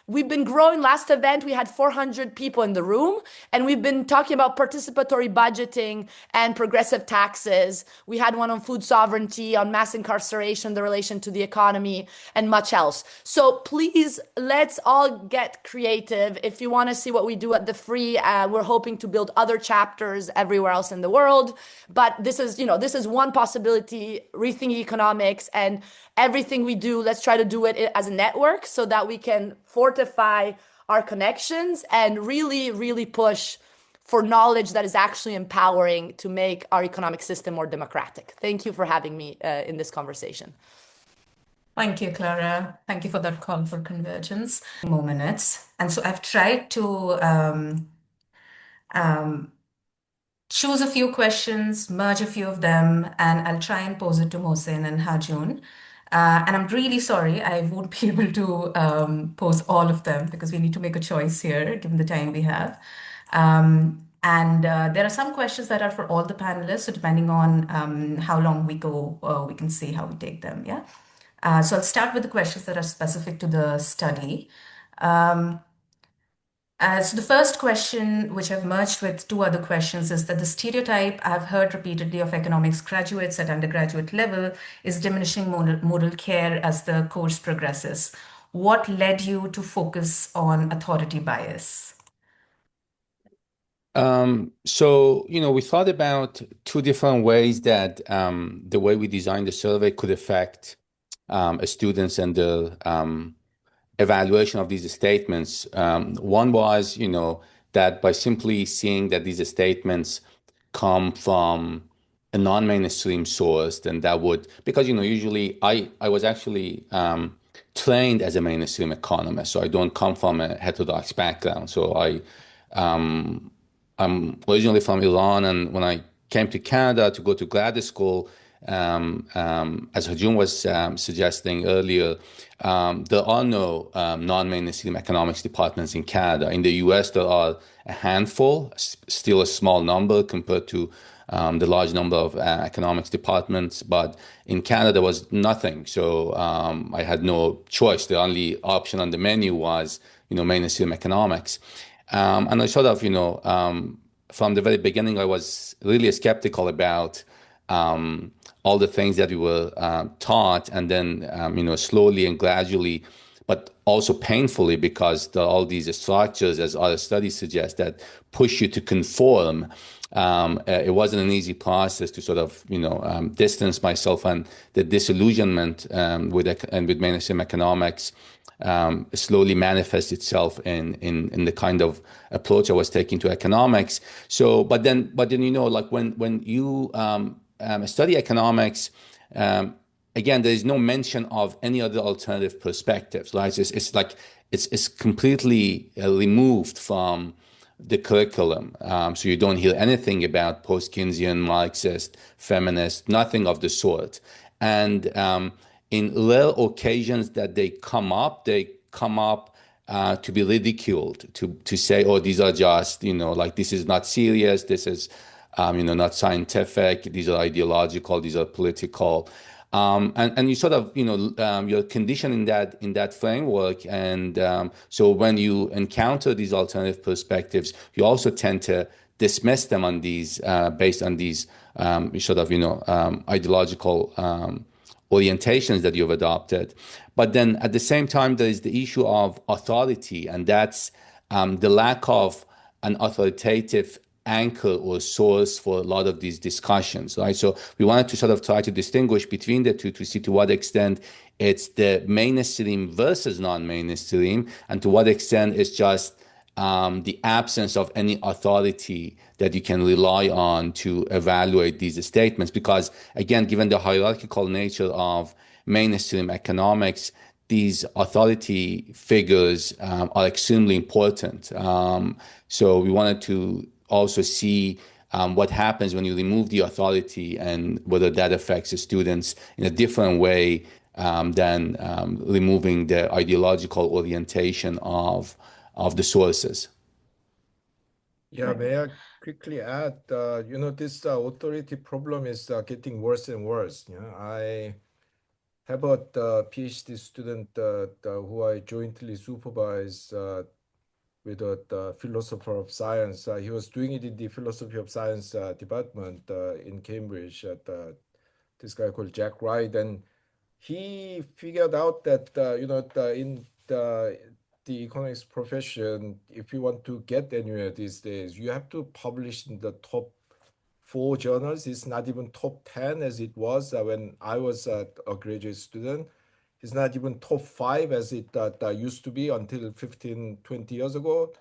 We've been growing. Last event, we had 400 people in the room, and we've been talking about participatory budgeting and progressive taxes. We had one on food sovereignty, on mass incarceration, the relation to the economy, and much else. So please, let's all get creative. If you want to see what we do at the free, we're hoping to build other chapters everywhere else in the world. But this is one possibility, rethinking economics, and everything we do, let's try to do it as a network so that we can fortify our connections and really, really push for knowledge that is actually empowering to make our economic system more democratic. Thank you for having me in this conversation. Thank you, Clara. Thank you for that call for convergence. More minutes. And so I've tried to choose a few questions, merge a few of them, and I'll try and pose it to Mohsen and Ha-Joon. And I'm really sorry, I won't be able to pose all of them because we need to make a choice here, given the time we have. And there are some questions that are for all the panelists, so depending on how long we go, we can see how we take them, yeah? So I'll start with the questions that are specific to the study. So the first question, which I've merged with two other questions, is that the stereotype I've heard repeatedly of economics graduates at undergraduate level is diminishing modal care as the course progresses. What led you to focus on authority bias? So, we thought about two different ways that the way we designed the survey could affect students and the evaluation of these statements. One was, that by simply seeing that these statements come from a non-mainstream source, then that would, because, usually I was actually trained as a mainstream economist, so I don't come from a heterodox background. So I'm originally from Iran, and when I came to Canada to go to grad school, as Ha-Joon was suggesting earlier, there are no non-mainstream economics departments in Canada. In the US, there are a handful, still a small number compared to the large number of economics departments. But in Canada, there was nothing. So I had no choice. The only option on the menu was, mainstream economics. And I sort of, from the very beginning, I was really skeptical about all the things that we were taught, and then, slowly and gradually, but also painfully, because there are all these structures, as other studies suggest, that push you to conform. It wasn't an easy process to sort of, distance myself, and the disillusionment with mainstream economics slowly manifests itself in the kind of approach I was taking to economics. So, but then, like when you study economics, again, there is no mention of any other alternative perspectives. Right? It's completely removed from the curriculum. So you don't hear anything about post-Keynesian, Marxist, feminist, nothing of the sort. And in rare occasions that they come up to be ridiculed, to say, oh, these are just, like, this is not serious, this is, not scientific, these are ideological, these are political. And you sort of, you're conditioned in that framework. And so when you encounter these alternative perspectives, you also tend to dismiss them on these, based on these sort of, ideological orientations that you've adopted. But then at the same time, there is the issue of authority, and that's the lack of an authoritative anchor or source for a lot of these discussions, right? So we wanted to sort of try to distinguish between the two to see to what extent it's the mainstream versus non-mainstream, and to what extent it's just the absence of any authority that you can rely on to evaluate these statements. Because again, given the hierarchical nature of mainstream economics, these authority figures are extremely important. So we wanted to also see what happens when you remove the authority, and whether that affects the students in a different way than removing the ideological orientation of the sources. Yeah, may I quickly add, this authority problem is getting worse and worse. I have a PhD student who I jointly supervise with a philosopher of science. He was doing it in the philosophy of science department in Cambridge at this guy called Jack Wright, and he figured out that in the economics profession, if you want to get anywhere these days, you have to publish in the top 4 journals. It's not even top 10 as it was when I was a graduate student. It's not even top 5 as it used to be until 15, 20 years ago.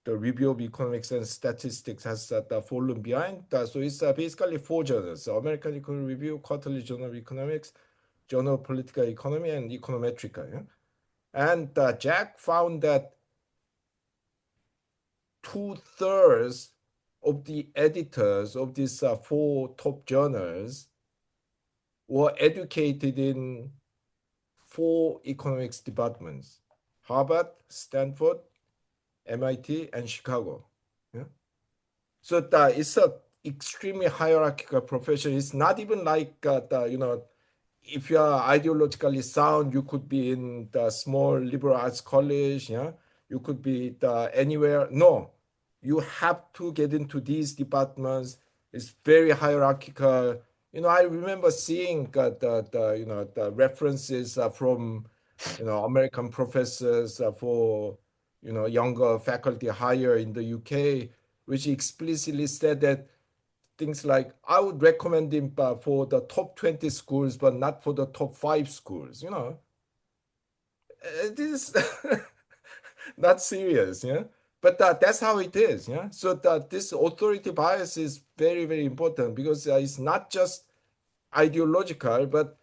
The Review of Economics and Statistics has fallen behind. So it's basically 4 journals: American Economic Review, Quarterly Journal of Economics, Journal of Political Economy, and Econometrica. Yeah? And Jack found that 2/3 of the editors of these 4 top journals were educated in 4 economics departments: Harvard, Stanford, MIT, and Chicago. Yeah? So it's a extremely hierarchical profession. It's not even like if you are ideologically sound, you could be in the small liberal arts college. Yeah, you could be anywhere. No, you have to get into these departments. It's very hierarchical. I remember seeing the references from American professors for younger faculty hire in the UK, which explicitly said that things like, I would recommend him for the top 20 schools, but not for the top 5 schools. This is not serious, yeah. But that's how it is, yeah. So this authority bias is very, very important because it's not just ideological, but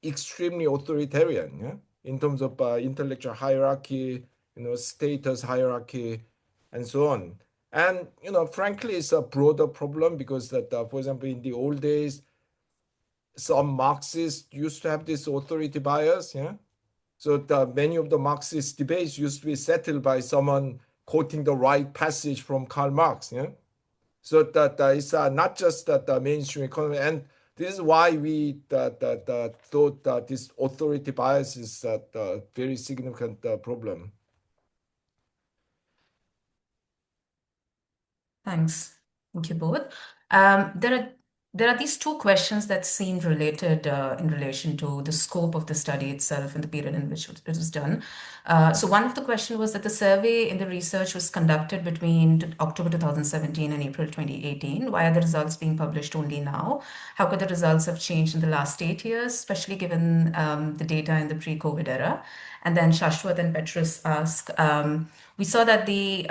extremely authoritarian, yeah, in terms of intellectual hierarchy, status hierarchy, and so on. And frankly, it's a broader problem because that, for example, in the old days, some Marxists used to have this authority bias, yeah. So many of the Marxist debates used to be settled by someone quoting the right passage from Karl Marx, yeah. So that it's not just the mainstream economy, and this is why we thought that this authority bias is a very significant problem. Thanks. Thank you both. There are these 2 questions that seem related in relation to the scope of the study itself and the period in which it was done. So one of the questions was that the survey in the research was conducted between October 2017 and April 2018. Why are the results being published only now? How could the results have changed in the last 8 years, especially given the data in the pre-COVID era? And then Shashwat and Petrus ask, we saw that the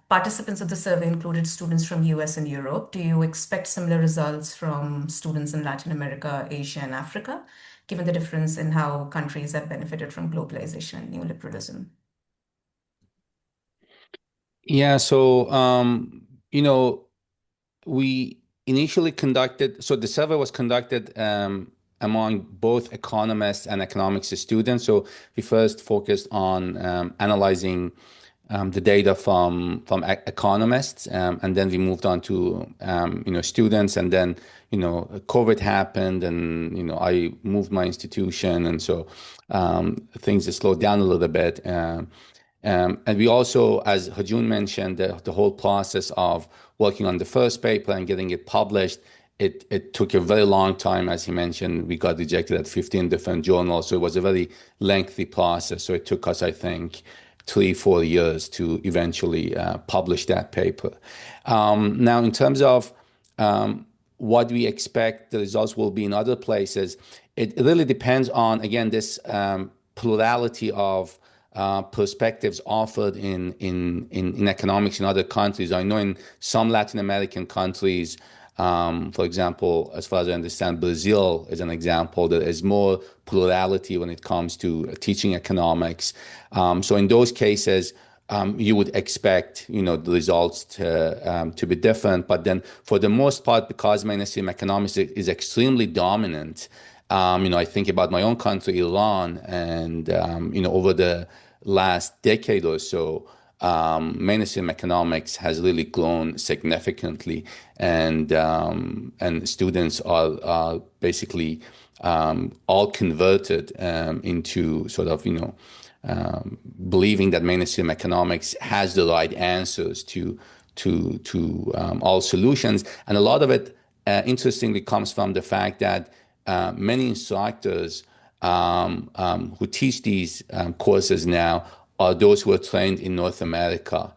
participants of the survey included students from US and Europe. Do you expect similar results from students in Latin America, Asia, and Africa, given the difference in how countries have benefited from globalization and neoliberalism? Yeah, so we initially conducted, so the survey was conducted among both economists and economics students. So we first focused on analyzing the data from economists, and then we moved on to students, and then COVID happened, and I moved my institution, and so things slowed down a little bit. And we also, as Ha-Joon mentioned, the whole process of working on the first paper and getting it published, it took a very long time. As he mentioned, we got rejected at 15 different journals, so it was a very lengthy process. So it took us, I think, 3-4 years to eventually publish that paper. Now, in terms of what we expect the results will be in other places, it really depends on, again, this plurality of perspectives offered in economics in other countries. I know in some Latin American countries, for example, as far as I understand, Brazil is an example. There is more plurality when it comes to teaching economics. So in those cases, you would expect, the results to be different. But then, for the most part, because mainstream economics is extremely dominant, I think about my own country, Iran, and over the last decade or so, mainstream economics has really grown significantly, and students are basically all converted into sort of, believing that mainstream economics has the right answers to all solutions. And a lot of it, interestingly, comes from the fact that many instructors who teach these courses now are those who are trained in North America.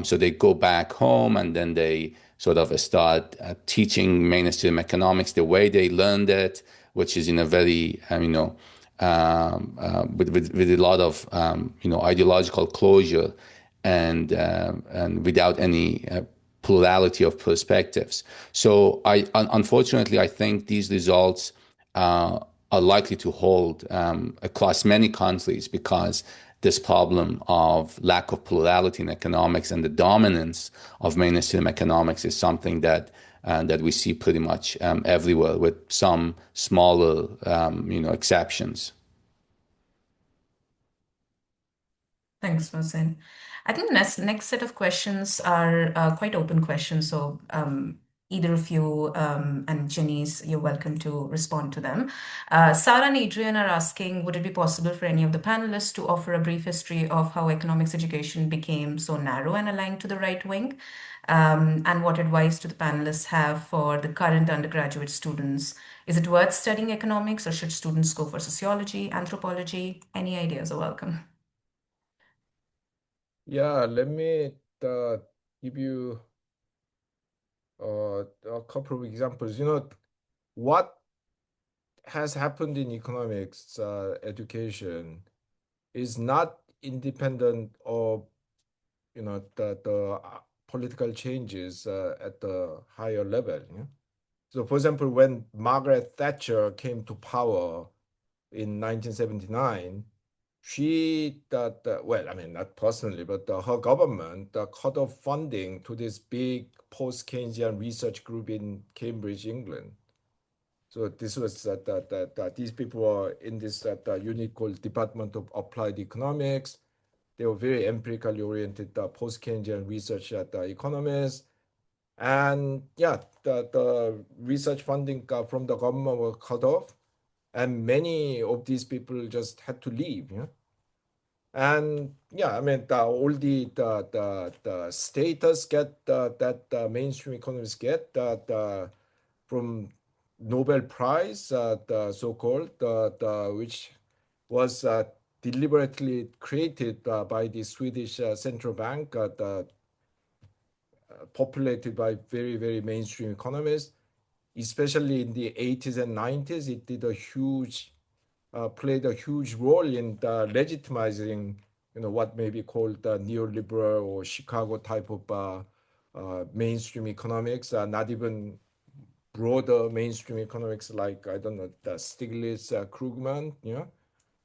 So they go back home and then they sort of start teaching mainstream economics the way they learned it, which is in a very, with a lot of, ideological closure and without any plurality of perspectives. So unfortunately, I think these results are likely to hold across many countries because this problem of lack of plurality in economics and the dominance of mainstream economics is something that we see pretty much everywhere, with some smaller, exceptions. Thanks, Mohsen. I think next set of questions are quite open questions. So either of you and Janice, you're welcome to respond to them. Sarah and Adrian are asking, would it be possible for any of the panelists to offer a brief history of how economics education became so narrow and aligned to the right wing? And what advice do the panelists have for the current undergraduate students? Is it worth studying economics, or should students go for sociology, anthropology? Any ideas are welcome. Yeah, let me give you a couple of examples. What has happened in economics education is not independent of the political changes at the higher level. Yeah? So, for example, when Margaret Thatcher came to power in 1979, she well, I mean, not personally, but her government cut off funding to this big post-Keynesian research group in Cambridge, England. So this was that these people were in this unit called Department of Applied Economics. They were very empirically oriented post-Keynesian research economists. And yeah, the research funding from the government were cut off. And many of these people just had to leave. Yeah? And yeah, I mean, all the status that mainstream economists get from Nobel Prize, the so-called, which was deliberately created by the Swedish central bank, populated by very, very mainstream economists, especially in the 80s and 90s. It did a huge, played a huge role in legitimizing, what may be called neoliberal or Chicago type of mainstream economics, not even broader mainstream economics like, I don't know, the Stiglitz, Krugman,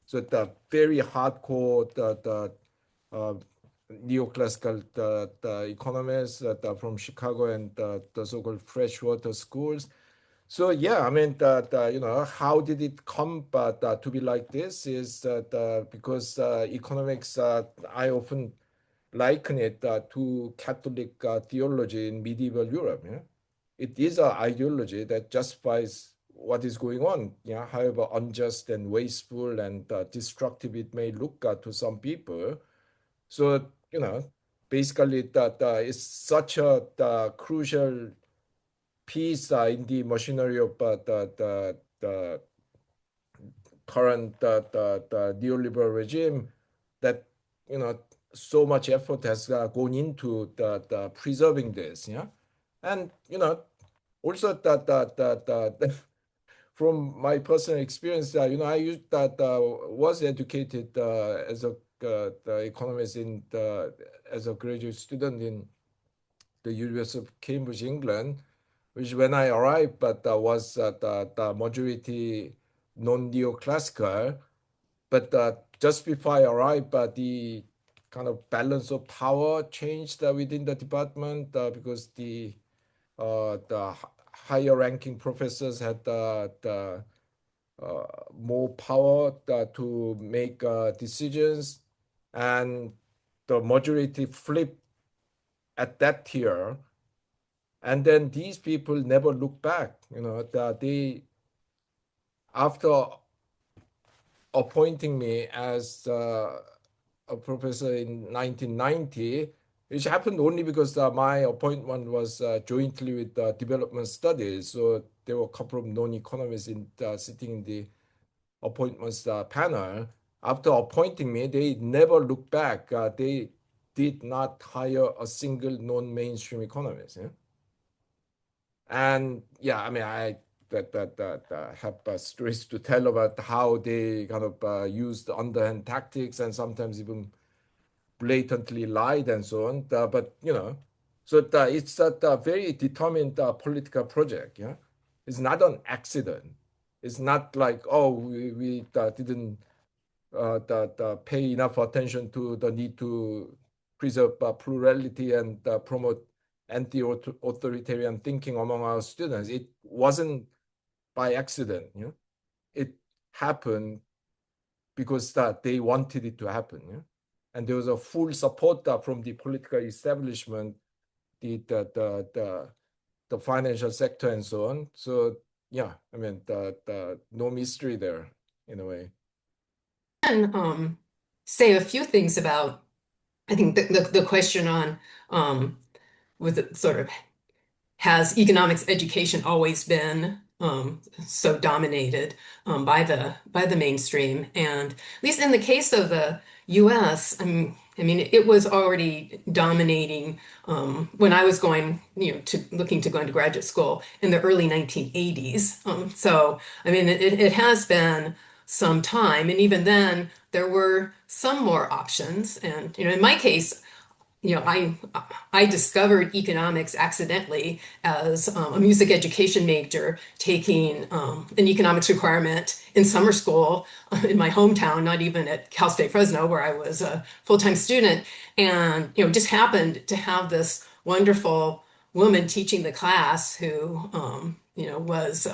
So the very hardcore, neoclassical the economists from Chicago and the so-called freshwater schools. So yeah, I mean, how did it come to be like this is because economics, I often liken it to Catholic theology in medieval Europe. Yeah? It is an ideology that justifies what is going on, however unjust and wasteful and destructive it may look to some people. So, basically that is such a crucial piece in the machinery of the current the neoliberal regime that, so much effort has gone into the preserving this, and also that from my personal experience, I used that was educated as a the economist as a graduate student in the University of Cambridge, England, which when I arrived, but was the majority non-neoclassical. But just before I arrived, the kind of balance of power changed within the department because the higher ranking professors had the more power to make decisions, and the majority flipped at that tier. And then these people never look back. They after appointing me as a professor in 1990, which happened only because my appointment was jointly with development studies. So there were a couple of non-economists sitting in the appointments panel. After appointing me, they never looked back. They did not hire a single non-mainstream economist. Yeah? And yeah, I mean, I have stories to tell about how they kind of used underhand tactics and sometimes even blatantly lied and so on. But you know, so it's a very determined political project. Yeah, it's not an accident. It's not like, oh, we didn't pay enough attention to the need to preserve plurality and promote anti-authoritarian thinking among our students. It wasn't by accident. You know? It happened because they wanted it to happen. Yeah? And there was a full support from the political establishment, the financial sector, and so on. So yeah, I mean, no mystery there in a way. And say a few things about, I think the question on with it sort of, has economics education always been so dominated by the mainstream? And at least in the case of the U.S., I mean, it was already dominating when I was going, looking to go into graduate school in the early 1980s. So, I mean, it has been some time, and even then there were some more options. And in my case, I discovered economics accidentally as a music education major, taking an economics requirement in summer school in my hometown, not even at Cal State Fresno, where I was a full-time student, and just happened to have this wonderful woman teaching the class who was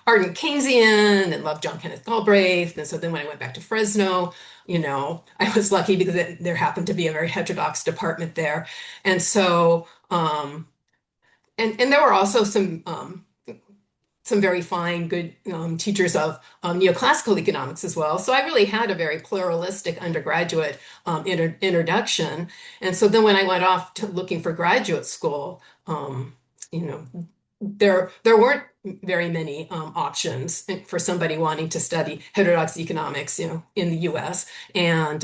ardent Keynesian and loved John Kenneth Galbraith. And so then when I went back to Fresno, I was lucky because there happened to be a very heterodox department there. And so, and there were also some very fine, good teachers of neoclassical economics as well. So I really had a very pluralistic undergraduate introduction. And so then when I went off to looking for graduate school, there weren't very many options for somebody wanting to study heterodox economics, in the U.S. And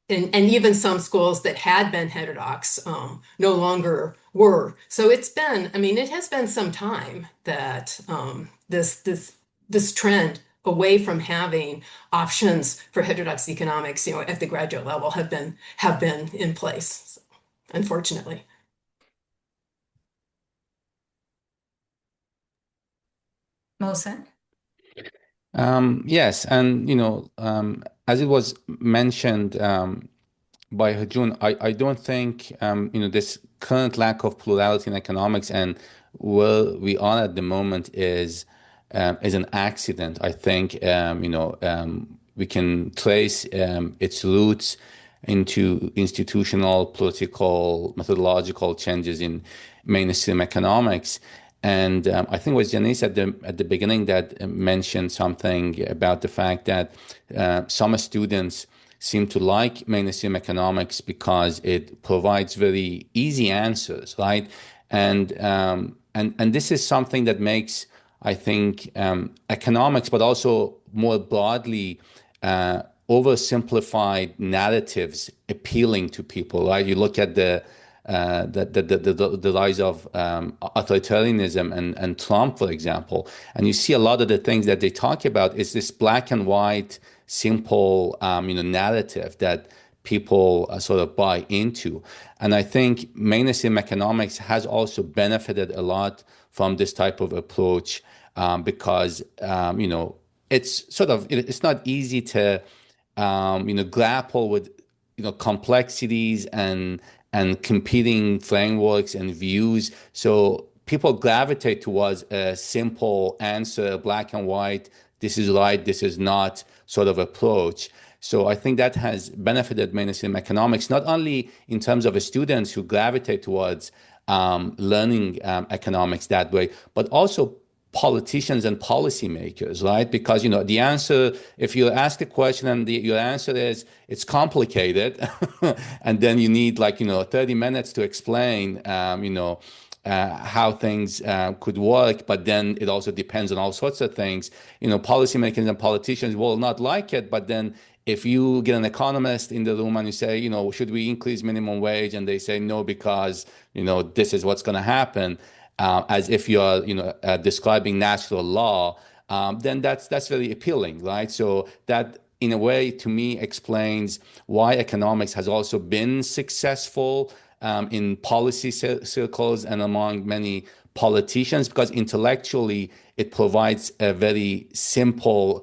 even some schools that had been heterodox no longer were. So it has been some time that this trend away from having options for heterodox economics, at the graduate level have been in place, unfortunately. Mohsen? Yes, and as it was mentioned by Ha-Joon, I don't think this current lack of plurality in economics and where we are at the moment is an accident. I think we can trace its roots into institutional, political, methodological changes in mainstream economics. And I think it was Janice at the beginning that mentioned something about the fact that some students seem to like mainstream economics because it provides very easy answers, right? And this is something that makes, I think, economics, but also more broadly, oversimplified narratives appealing to people, right? You look at the rise of authoritarianism and Trump, for example, and you see a lot of the things that they talk about is this black and white, simple, narrative that people sort of buy into. And I think mainstream economics has also benefited a lot from this type of approach because, it's not easy to, grapple with, complexities and competing frameworks and views. So people gravitate towards a simple answer, black and white, this is right, this is not sort of approach. So I think that has benefited mainstream economics, not only in terms of students who gravitate towards learning economics that way, but also politicians and policymakers, right? Because, the answer, if you ask a question and your answer is it's complicated, and then you need 30 minutes to explain, how things could work, but then it also depends on all sorts of things. Policymakers and politicians will not like it, but then if you get an economist in the room and you say, should we increase minimum wage? And they say no, because, this is what's going to happen, as if you're, describing natural law, then that's very appealing, right? So that, in a way, to me, explains why economics has also been successful in policy circles and among many politicians, because intellectually it provides a very simplified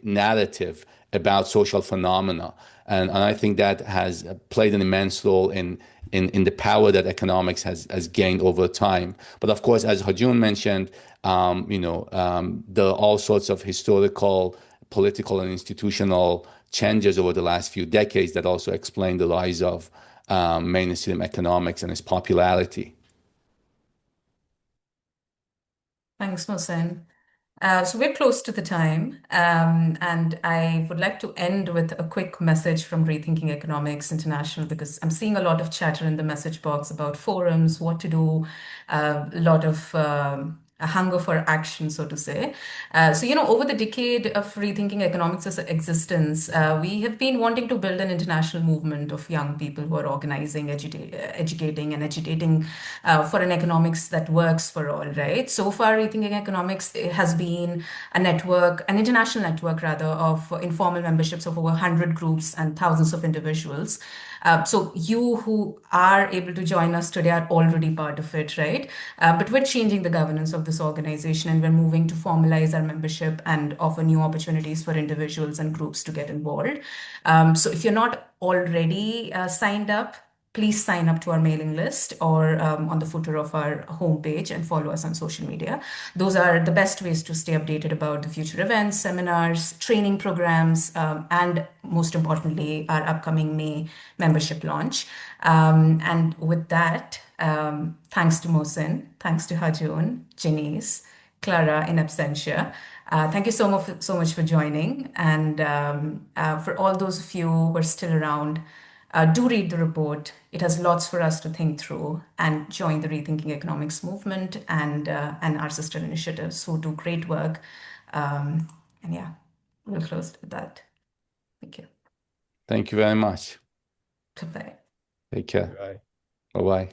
narrative about social phenomena. And I think that has played an immense role in the power that economics has gained over time. But of course, as Ha-Joon mentioned, there are all sorts of historical, political, and institutional changes over the last few decades that also explain the rise of mainstream economics and its popularity. Thanks, Mohsen. So we're close to the time, and I would like to end with a quick message from Rethinking Economics International, because I'm seeing a lot of chatter in the message box about forums, what to do, a lot of a hunger for action, so to say. So, over the decade of Rethinking Economics' existence, we have been wanting to build an international movement of young people who are organizing, educating, and agitating for an economics that works for all, right? So far, Rethinking Economics has been a network, an international network rather, of informal memberships of over 100 groups and thousands of individuals. So you who are able to join us today are already part of it, right? But we're changing the governance of this organization, and we're moving to formalize our membership and offer new opportunities for individuals and groups to get involved. So if you're not already signed up, please sign up to our mailing list or on the footer of our homepage, and follow us on social media. Those are the best ways to stay updated about the future events, seminars, training programs, and most importantly, our upcoming May membership launch. And with that, thanks to Mohsen, thanks to Ha-Joon, Janice, Clara in absentia. Thank you so much for joining. And for all those of you who are still around, do read the report. It has lots for us to think through, and join the Rethinking Economics movement and our sister initiatives who do great work. And yeah, we'll close with that. Thank you. Thank you very much. Bye-bye. Take care. Right. Bye-bye.